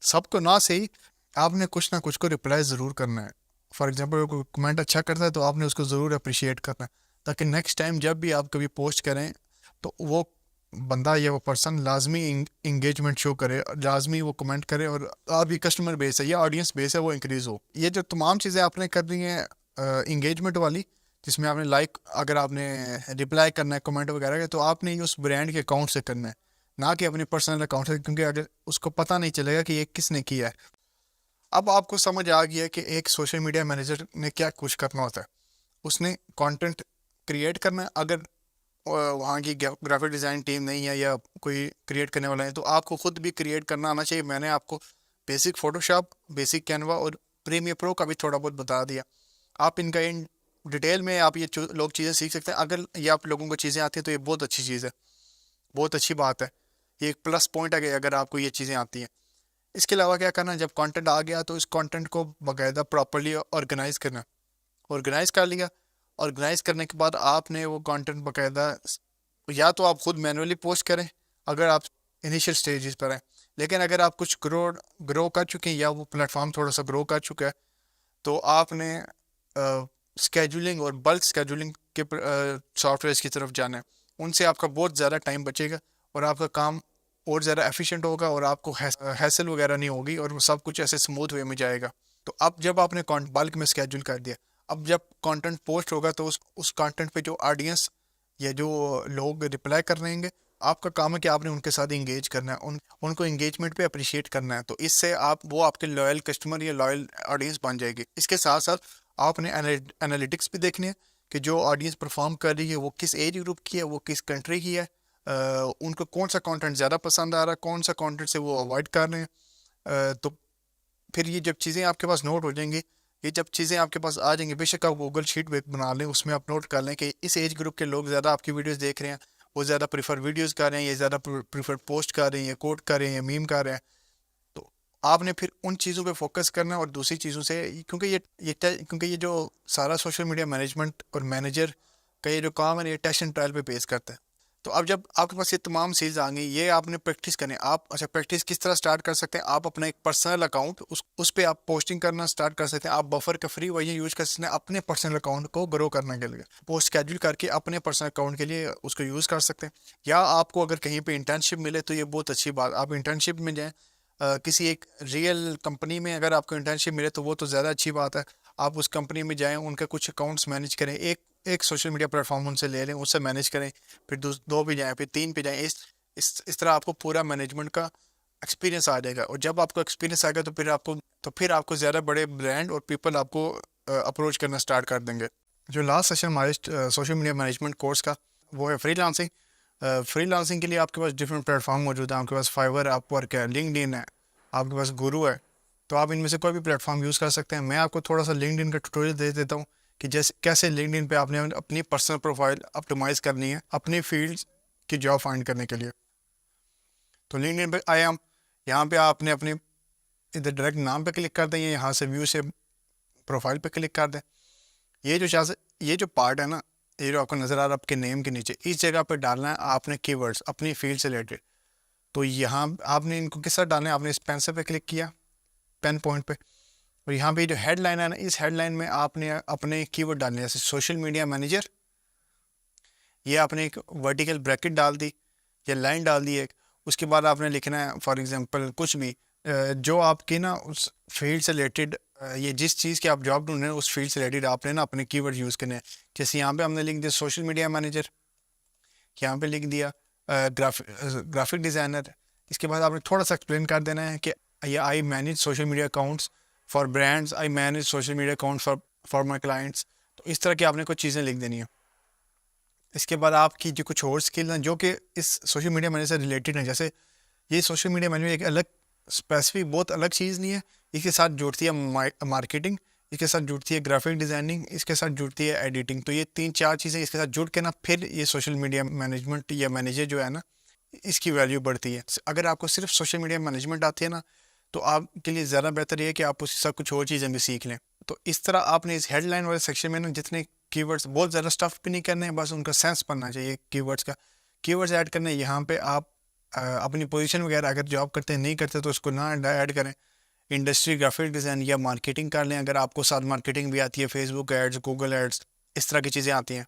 सबको ना सही, आपने कुछ ना कुछ को रिप्लाई ज़रूर करना है। फॉर एग्जांपल कोई कमेंट अच्छा करता है तो आपने उसको ज़रूर अप्रिशिएट करना है, ताकि नेक्स्ट टाइम जब भी आप कभी पोस्ट करें तो वो बंदा या वो पर्सन लाजमी इंगेजमेंट शो करे, लाजमी वो कमेंट करे, और आपकी कस्टमर बेस है या ऑडियंस बेस है वो इंक्रीज़ हो। ये जो तमाम चीज़ें आपने करनी है इंगेजमेंट वाली, जिसमें आपने लाइक, अगर आपने रिप्लाई करना है कमेंट वगैरह के, तो आपने ये उस ब्रांड के अकाउंट से करना है, ना कि अपने पर्सनल अकाउंट से, क्योंकि अगर उसको पता नहीं चलेगा कि ये किसने किया है। अब आपको समझ आ गया कि एक सोशल मीडिया मैनेजर ने क्या कुछ करना होता है। उसने कंटेंट क्रिएट करना है। अगर वहाँ की ग्राफिक डिज़ाइन टीम नहीं है या कोई क्रिएट करने वाला है, तो आपको ख़ुद भी क्रिएट करना आना चाहिए। मैंने आपको बेसिक फ़ोटोशॉप, बेसिक कैनवा और प्रीमियर प्रो का भी थोड़ा बहुत बता दिया। आप इनका इन डिटेल में आप ये लोग चीज़ें सीख सकते हैं। अगर ये आप लोगों को चीज़ें आती हैं तो ये बहुत अच्छी चीज़ है, बहुत अच्छी बात है। ये एक प्लस पॉइंट है कि अगर आपको ये चीज़ें आती हैं। इसके अलावा क्या करना है, जब कंटेंट आ गया तो इस कंटेंट को बाकायदा प्रॉपर्ली ऑर्गेनाइज करना। ऑर्गेनाइज कर लिया, ऑर्गेनाइज करने के बाद आपने वो कंटेंट बाकायदा, या तो आप खुद मैनुअली पोस्ट करें अगर आप इनिशियल स्टेजेस पर हैं, लेकिन अगर आप कुछ ग्रो कर चुके हैं या वो प्लेटफॉर्म थोड़ा सा ग्रो कर चुका है, तो आपने स्केड्यूलिंग और बल्क स्केड्यूलिंग के सॉफ्टवेयर की तरफ जाना है। उनसे आपका बहुत ज़्यादा टाइम बचेगा और आपका काम और ज़्यादा एफिशिएंट होगा, और आपको हैसल वगैरह नहीं होगी, और सब कुछ ऐसे स्मूथ वे में जाएगा। तो अब जब आपने बल्क में स्केड्यूल कर दिया, अब जब कंटेंट पोस्ट होगा तो उस कंटेंट पे जो ऑडियंस या जो लोग रिप्लाई कर रहे हैं, आपका काम है कि आपने उनके साथ इंगेज करना है, उनको इंगेजमेंट पे अप्रिशिएट करना है। तो इससे वो आपके लॉयल कस्टमर या लॉयल ऑडियंस बन जाएगी। इसके साथ साथ आपने एनालिटिक्स भी देखनी है कि जो ऑडियंस परफॉर्म कर रही है वो किस एज ग्रुप की है, वो किस कंट्री की है, उनको कौन सा कंटेंट ज़्यादा पसंद आ रहा है, कौन सा कंटेंट से वो अवॉइड कर रहे हैं। तो फिर ये जब चीज़ें आपके पास नोट हो जाएंगी, ये जब चीज़ें आपके पास आ जाएंगी, बेशक आप गूगल शीट पे बना लें, उसमें आप नोट कर लें कि इस एज ग्रुप के लोग ज़्यादा आपकी वीडियोस देख रहे हैं, वो ज़्यादा प्रीफर वीडियोस कर रहे हैं, ये ज़्यादा प्रीफर पोस्ट कर रहे हैं, या कोट कर रहे हैं, या मीम कर रहे हैं। तो आपने फिर उन चीज़ों पे फोकस करना है, और दूसरी चीज़ों से, क्योंकि ये जो सारा सोशल मीडिया मैनेजमेंट और मैनेजर का ये जो काम है, ये टेस्ट एंड ट्रायल पे बेस करता है। तो अब जब आपके पास ये तमाम चीज़ आ गई, ये आपने प्रैक्टिस करनी। अच्छा, प्रैक्टिस किस तरह स्टार्ट कर सकते हैं, आप अपना एक पर्सनल अकाउंट उस पर आप पोस्टिंग करना स्टार्ट कर सकते हैं। आप बफर का फ्री वर्जन यूज़ कर सकते हैं अपने पर्सनल अकाउंट को ग्रो करने के लिए, पोस्ट शेड्यूल करके अपने पर्सनल अकाउंट के लिए उसको यूज़ कर सकते हैं। या आपको अगर कहीं पे इंटर्नशिप मिले तो ये बहुत अच्छी बात, आप इंटर्नशिप में जाएँ, किसी एक रियल कंपनी में अगर आपको इंटर्नशिप मिले तो वो तो ज़्यादा अच्छी बात है। आप उस कंपनी में जाएँ, उनका कुछ अकाउंट्स मैनेज करें, एक सोशल मीडिया प्लेटफॉर्म उनसे ले लें, उससे मैनेज करें, फिर 2 पे जाएँ, फिर 3 पे जाएँ। इस तरह आपको पूरा मैनेजमेंट का एक्सपीरियंस आ जाएगा, और जब आपको एक्सपीरियंस आएगा तो फिर आपको ज़्यादा बड़े ब्रांड और पीपल आपको अप्रोच करना स्टार्ट कर देंगे। जो लास्ट सेशन हमारे सोशल मीडिया मैनेजमेंट कोर्स का, वो है फ्रीलांसिंग। फ्रीलांसिंग के लिए आपके पास डिफरेंट प्लेटफॉर्म मौजूद हैं। आपके पास फाइवर, अपवर्क है, लिंक्डइन है, आपके पास गुरु है। तो आप इनमें से कोई भी प्लेटफॉर्म यूज़ कर सकते हैं। मैं आपको थोड़ा सा लिंक्डइन का ट्यूटोरियल दे देता हूँ कि जैसे कैसे लिंक्डइन पे आपने अपनी पर्सनल प्रोफाइल ऑप्टिमाइज़ करनी है अपनी फील्ड की जॉब फाइंड करने के लिए। तो लिंक्डइन पे आए हम, यहाँ पे आपने अपने इधर डायरेक्ट नाम पे क्लिक कर दें, यहाँ से व्यू से प्रोफाइल पे क्लिक कर दें। ये जो पार्ट है ना, ये जो आपको नज़र आ रहा है आपके नेम के नीचे, इस जगह पे डालना है आपने कीवर्ड्स अपनी फील्ड से रिलेटेड। तो यहाँ आपने इनको किस तरह डालना है, आपने इस पेंसिल पे क्लिक किया, पेन पॉइंट पे, और यहाँ पे जो हेडलाइन है ना, इस हेडलाइन में आपने अपने कीवर्ड डालने हैं, जैसे सोशल मीडिया मैनेजर। ये आपने एक वर्टिकल ब्रैकेट डाल दी या लाइन डाल दी एक। उसके बाद आपने लिखना है फॉर एग्जांपल कुछ भी जो आपकी ना उस फील्ड से रिलेटेड, ये जिस चीज़ की आप जॉब ढूंढ रहे हैं उस फील्ड से रिलेटेड आपने ना अपने कीवर्ड यूज़ करने हैं। जैसे यहाँ पे हमने लिख दिया सोशल मीडिया मैनेजर, यहाँ पे लिख दिया ग्राफिक डिज़ाइनर। इसके बाद आपने थोड़ा सा एक्सप्लेन कर देना है कि I manage social media accounts for brands, I manage social media account for my clients. तो इस तरह की आपने कुछ चीज़ें लिख देनी है। इसके बाद आपकी जो कुछ और स्किल हैं जो कि इस सोशल मीडिया मैनेजर से रिलेटेड हैं, जैसे ये सोशल मीडिया मैनेजर एक अलग स्पेसिफिक बहुत अलग चीज़ नहीं है, इसके साथ जुड़ती है मार्केटिंग, इसके साथ जुड़ती है ग्राफिक डिज़ाइनिंग, इसके साथ जुड़ती है एडिटिंग। तो ये 3-4 चीज़ें इसके साथ जुड़ के ना फिर ये सोशल मीडिया मैनेजमेंट या मैनेजर जो है ना, इसकी वैल्यू बढ़ती है। अगर आपको सिर्फ सोशल मीडिया मैनेजमेंट आती है ना, तो आपके लिए ज़्यादा बेहतर ये है कि आप उसके साथ कुछ और चीज़ें भी सीख लें। तो इस तरह आपने इस हेडलाइन वाले सेक्शन में ना जितने कीवर्ड्स, बहुत ज़्यादा स्टफ भी नहीं करने हैं, बस उनका सेंस बनना चाहिए कीवर्ड्स का। कीवर्ड्स ऐड करने यहाँ पे आप अपनी पोजीशन वगैरह अगर जॉब करते हैं नहीं करते तो उसको ना ऐड करें। इंडस्ट्री, ग्राफिक डिज़ाइन या मार्केटिंग कर लें अगर आपको साथ मार्केटिंग भी आती है, फेसबुक एड्स, गूगल एड्स, इस तरह की चीज़ें आती हैं।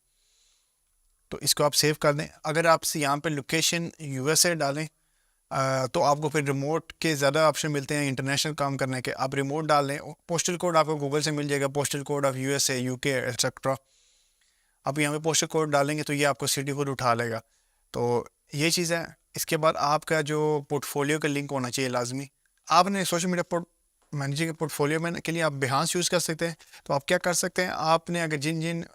तो इसको आप सेव कर दें। अगर आप यहाँ पे लोकेशन यूएसए डालें तो आपको फिर रिमोट के ज़्यादा ऑप्शन मिलते हैं इंटरनेशनल काम करने के। आप रिमोट डाल लें, पोस्टल कोड आपको गूगल से मिल जाएगा, postal code of USA, UK etcetera. आप यहाँ पे पोस्टल कोड डालेंगे तो ये आपको सिटी कोड उठा लेगा। तो ये चीज़ है। इसके बाद आपका जो पोर्टफोलियो का लिंक होना चाहिए लाजमी। आपने सोशल मीडिया मैनेजर के पोर्टफोलियो में के लिए आप बिहांस यूज़ कर सकते हैं। तो आप क्या कर सकते हैं, आपने अगर जिन जिन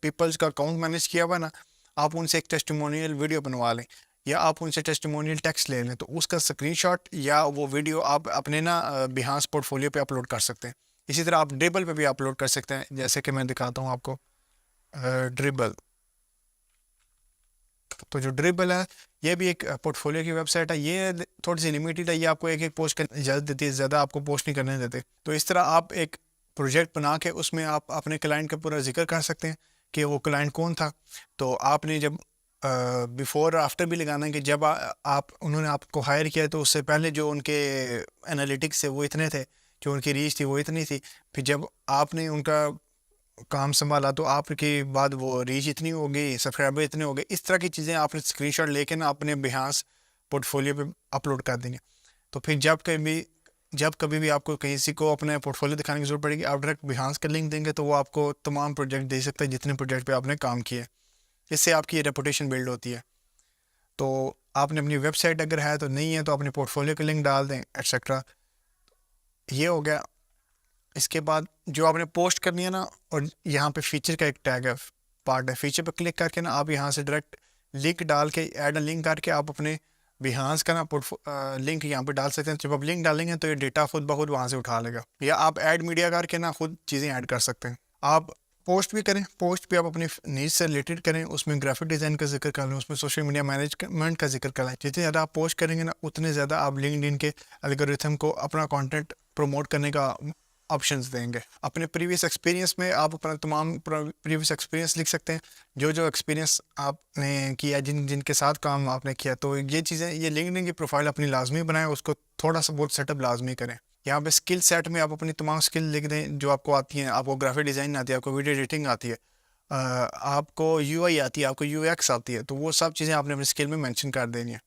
पीपल्स का अकाउंट मैनेज किया हुआ ना, आप उनसे एक टेस्टिमोनियल वीडियो बनवा लें या आप उनसे टेस्टिमोनियल टेक्स्ट ले लें, तो उसका स्क्रीनशॉट या वो वीडियो आप अपने ना बिहांस पोर्टफोलियो पे अपलोड कर सकते हैं। इसी तरह आप ड्रिबल पे भी अपलोड कर सकते हैं, जैसे कि मैं दिखाता हूँ आपको ड्रिबल। तो जो ड्रिबल है ये भी एक पोर्टफोलियो की वेबसाइट है। ये थोड़ी सी लिमिटेड है, ये आपको एक एक पोस्ट करने इजाज़त देती है, ज़्यादा आपको पोस्ट नहीं करने देते। तो इस तरह आप एक प्रोजेक्ट बना के उसमें आप अपने क्लाइंट का पूरा जिक्र कर सकते हैं कि वो क्लाइंट कौन था। तो आपने जब बिफोर और आफ्टर भी लगाना है कि जब आप उन्होंने आपको हायर किया तो उससे पहले जो उनके एनालिटिक्स थे वो इतने थे, जो उनकी रीच थी वो इतनी थी। फिर जब आपने उनका काम संभाला तो आपके बाद वो रीच इतनी हो गई, सब्सक्राइबर इतने हो गए। इस तरह की चीज़ें आपने स्क्रीनशॉट लेके ना अपने बिहास पोर्टफोलियो पे अपलोड कर देंगे। तो फिर जब कभी भी आपको किसी को अपने पोर्टफोलियो दिखाने की ज़रूरत पड़ेगी, आप डायरेक्ट बिहांस का लिंक देंगे तो वो आपको तमाम प्रोजेक्ट दे सकता है जितने प्रोजेक्ट पे आपने काम किए। इससे आपकी रेपुटेशन बिल्ड होती है। तो आपने अपनी वेबसाइट अगर है तो नहीं है तो अपने पोर्टफोलियो का लिंक डाल दें एक्सेट्रा। ये हो गया। इसके बाद जो आपने पोस्ट करनी है ना, और यहाँ पे फीचर का एक टैग है, पार्ट है, फीचर पे क्लिक करके ना आप यहाँ से डायरेक्ट लिंक डाल के ऐड लिंक करके आप अपने बिहांस का ना लिंक यहाँ पे डाल सकते हैं। जब आप लिंक डालेंगे तो ये डेटा खुद ब खुद वहाँ से उठा लेगा, या आप ऐड मीडिया करके ना खुद चीज़ें ऐड कर सकते हैं। आप पोस्ट भी करें, पोस्ट भी आप अपनी नीड से रिलेटेड करें, उसमें ग्राफिक डिज़ाइन का जिक्र कर लें, उसमें सोशल मीडिया मैनेजमेंट का जिक्र कर लें। जितने ज़्यादा आप पोस्ट करेंगे ना उतने ज़्यादा आप लिंक्डइन के एल्गोरिथम को अपना कंटेंट प्रमोट करने का ऑप्शंस देंगे। अपने प्रीवियस एक्सपीरियंस में आप अपना तमाम प्रीवियस एक्सपीरियंस लिख सकते हैं, जो एक्सपीरियंस आपने किया, जिनके साथ काम आपने किया। तो ये चीज़ें, ये लिंक्डइन की प्रोफाइल अपनी लाजमी बनाएं, उसको थोड़ा सा बहुत सेटअप लाजमी करें। यहाँ पे स्किल सेट में आप अपनी तमाम स्किल लिख दें जो आपको आती हैं। आपको ग्राफिक डिज़ाइन आती है, आपको वीडियो एडिटिंग आती है, आपको यूआई आती है, आपको यूएक्स आती है। तो वो सब चीज़ें आपने अपनी स्किल में मेंशन कर देनी है।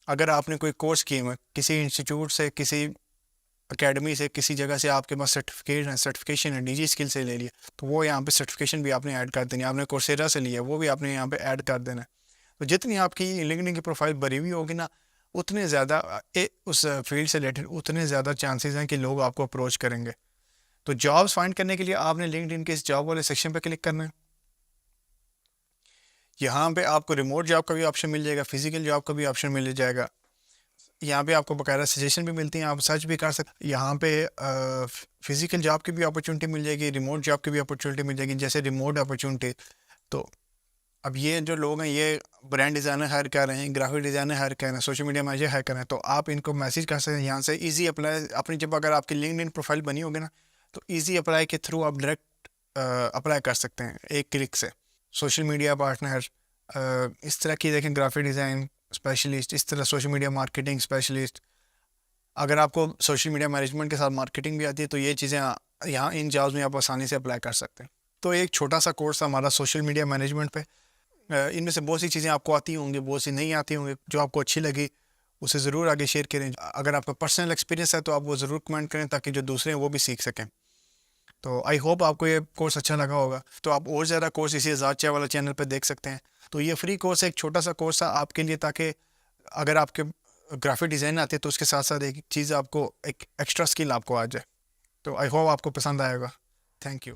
अगर आपने कोई कोर्स किए हुए किसी इंस्टीट्यूट से, किसी एकेडमी से, किसी जगह से आपके पास सर्टिफिकेशन है, निजी स्किल से ले लिया, तो वो यहाँ पे सर्टिफिकेशन भी आपने ऐड कर देनी है। आपने कोर्सेरा से लिया, वो भी आपने यहाँ पे ऐड कर देना है। तो जितनी आपकी लिंक्डइन की प्रोफाइल भरी हुई होगी ना, उतने ज़्यादा उस फील्ड से रिलेटेड उतने ज़्यादा चांसेस हैं कि लोग आपको अप्रोच करेंगे। तो जॉब्स फाइंड करने के लिए आपने लिंक्डइन के इस जॉब वाले सेक्शन पे क्लिक करना है। यहाँ पे आपको रिमोट जॉब का भी ऑप्शन मिल जाएगा, फिजिकल जॉब का भी ऑप्शन मिल जाएगा। यहाँ पे आपको बकायदा सजेशन भी मिलती हैं, आप सर्च भी कर सकते। यहाँ पे फिजिकल जॉब की भी अपॉर्चुनिटी मिल जाएगी, रिमोट जॉब की भी अपॉर्चुनिटी मिल जाएगी। जैसे रिमोट अपॉर्चुनिटी, तो अब ये जो लोग हैं ये ब्रांड डिज़ाइनर हायर कर रहे हैं, ग्राफिक डिज़ाइनर हायर कर रहे हैं, सोशल मीडिया मैनेजर हायर कर रहे हैं, तो आप इनको मैसेज कर सकते हैं यहाँ से। ईजी अप्लाई अपनी, जब अगर आपकी लिंक्डइन प्रोफाइल बनी होगी ना, तो ईजी अप्लाई के थ्रू आप डायरेक्ट अप्लाई कर सकते हैं एक क्लिक से। सोशल मीडिया पार्टनर, इस तरह की देखें, ग्राफिक डिज़ाइन स्पेशलिस्ट, इस तरह सोशल मीडिया मार्केटिंग स्पेशलिस्ट। अगर आपको सोशल मीडिया मैनेजमेंट के साथ मार्केटिंग भी आती है, तो ये चीज़ें यहाँ इन जॉब्स में आप आसानी से अप्लाई कर सकते हैं। तो एक छोटा सा कोर्स था हमारा सोशल मीडिया मैनेजमेंट पे। इनमें से बहुत सी चीज़ें आपको आती होंगी, बहुत सी नहीं आती होंगी। जो आपको अच्छी लगी उसे ज़रूर आगे शेयर करें। अगर आपका पर्सनल एक्सपीरियंस है तो आप वो ज़रूर कमेंट करें, ताकि जो दूसरे हैं वो भी सीख सकें। तो आई होप आपको ये कोर्स अच्छा लगा होगा। तो आप और ज़्यादा कोर्स इसी आज़ाद चाय वाला चैनल पर देख सकते हैं। तो ये फ्री कोर्स है, एक छोटा सा कोर्स था आपके लिए, ताकि अगर आपके ग्राफिक डिज़ाइन आते हैं तो उसके साथ साथ एक चीज़ आपको, एक एक्स्ट्रा स्किल आपको आ जाए। तो आई होप आपको पसंद आएगा। Thank you.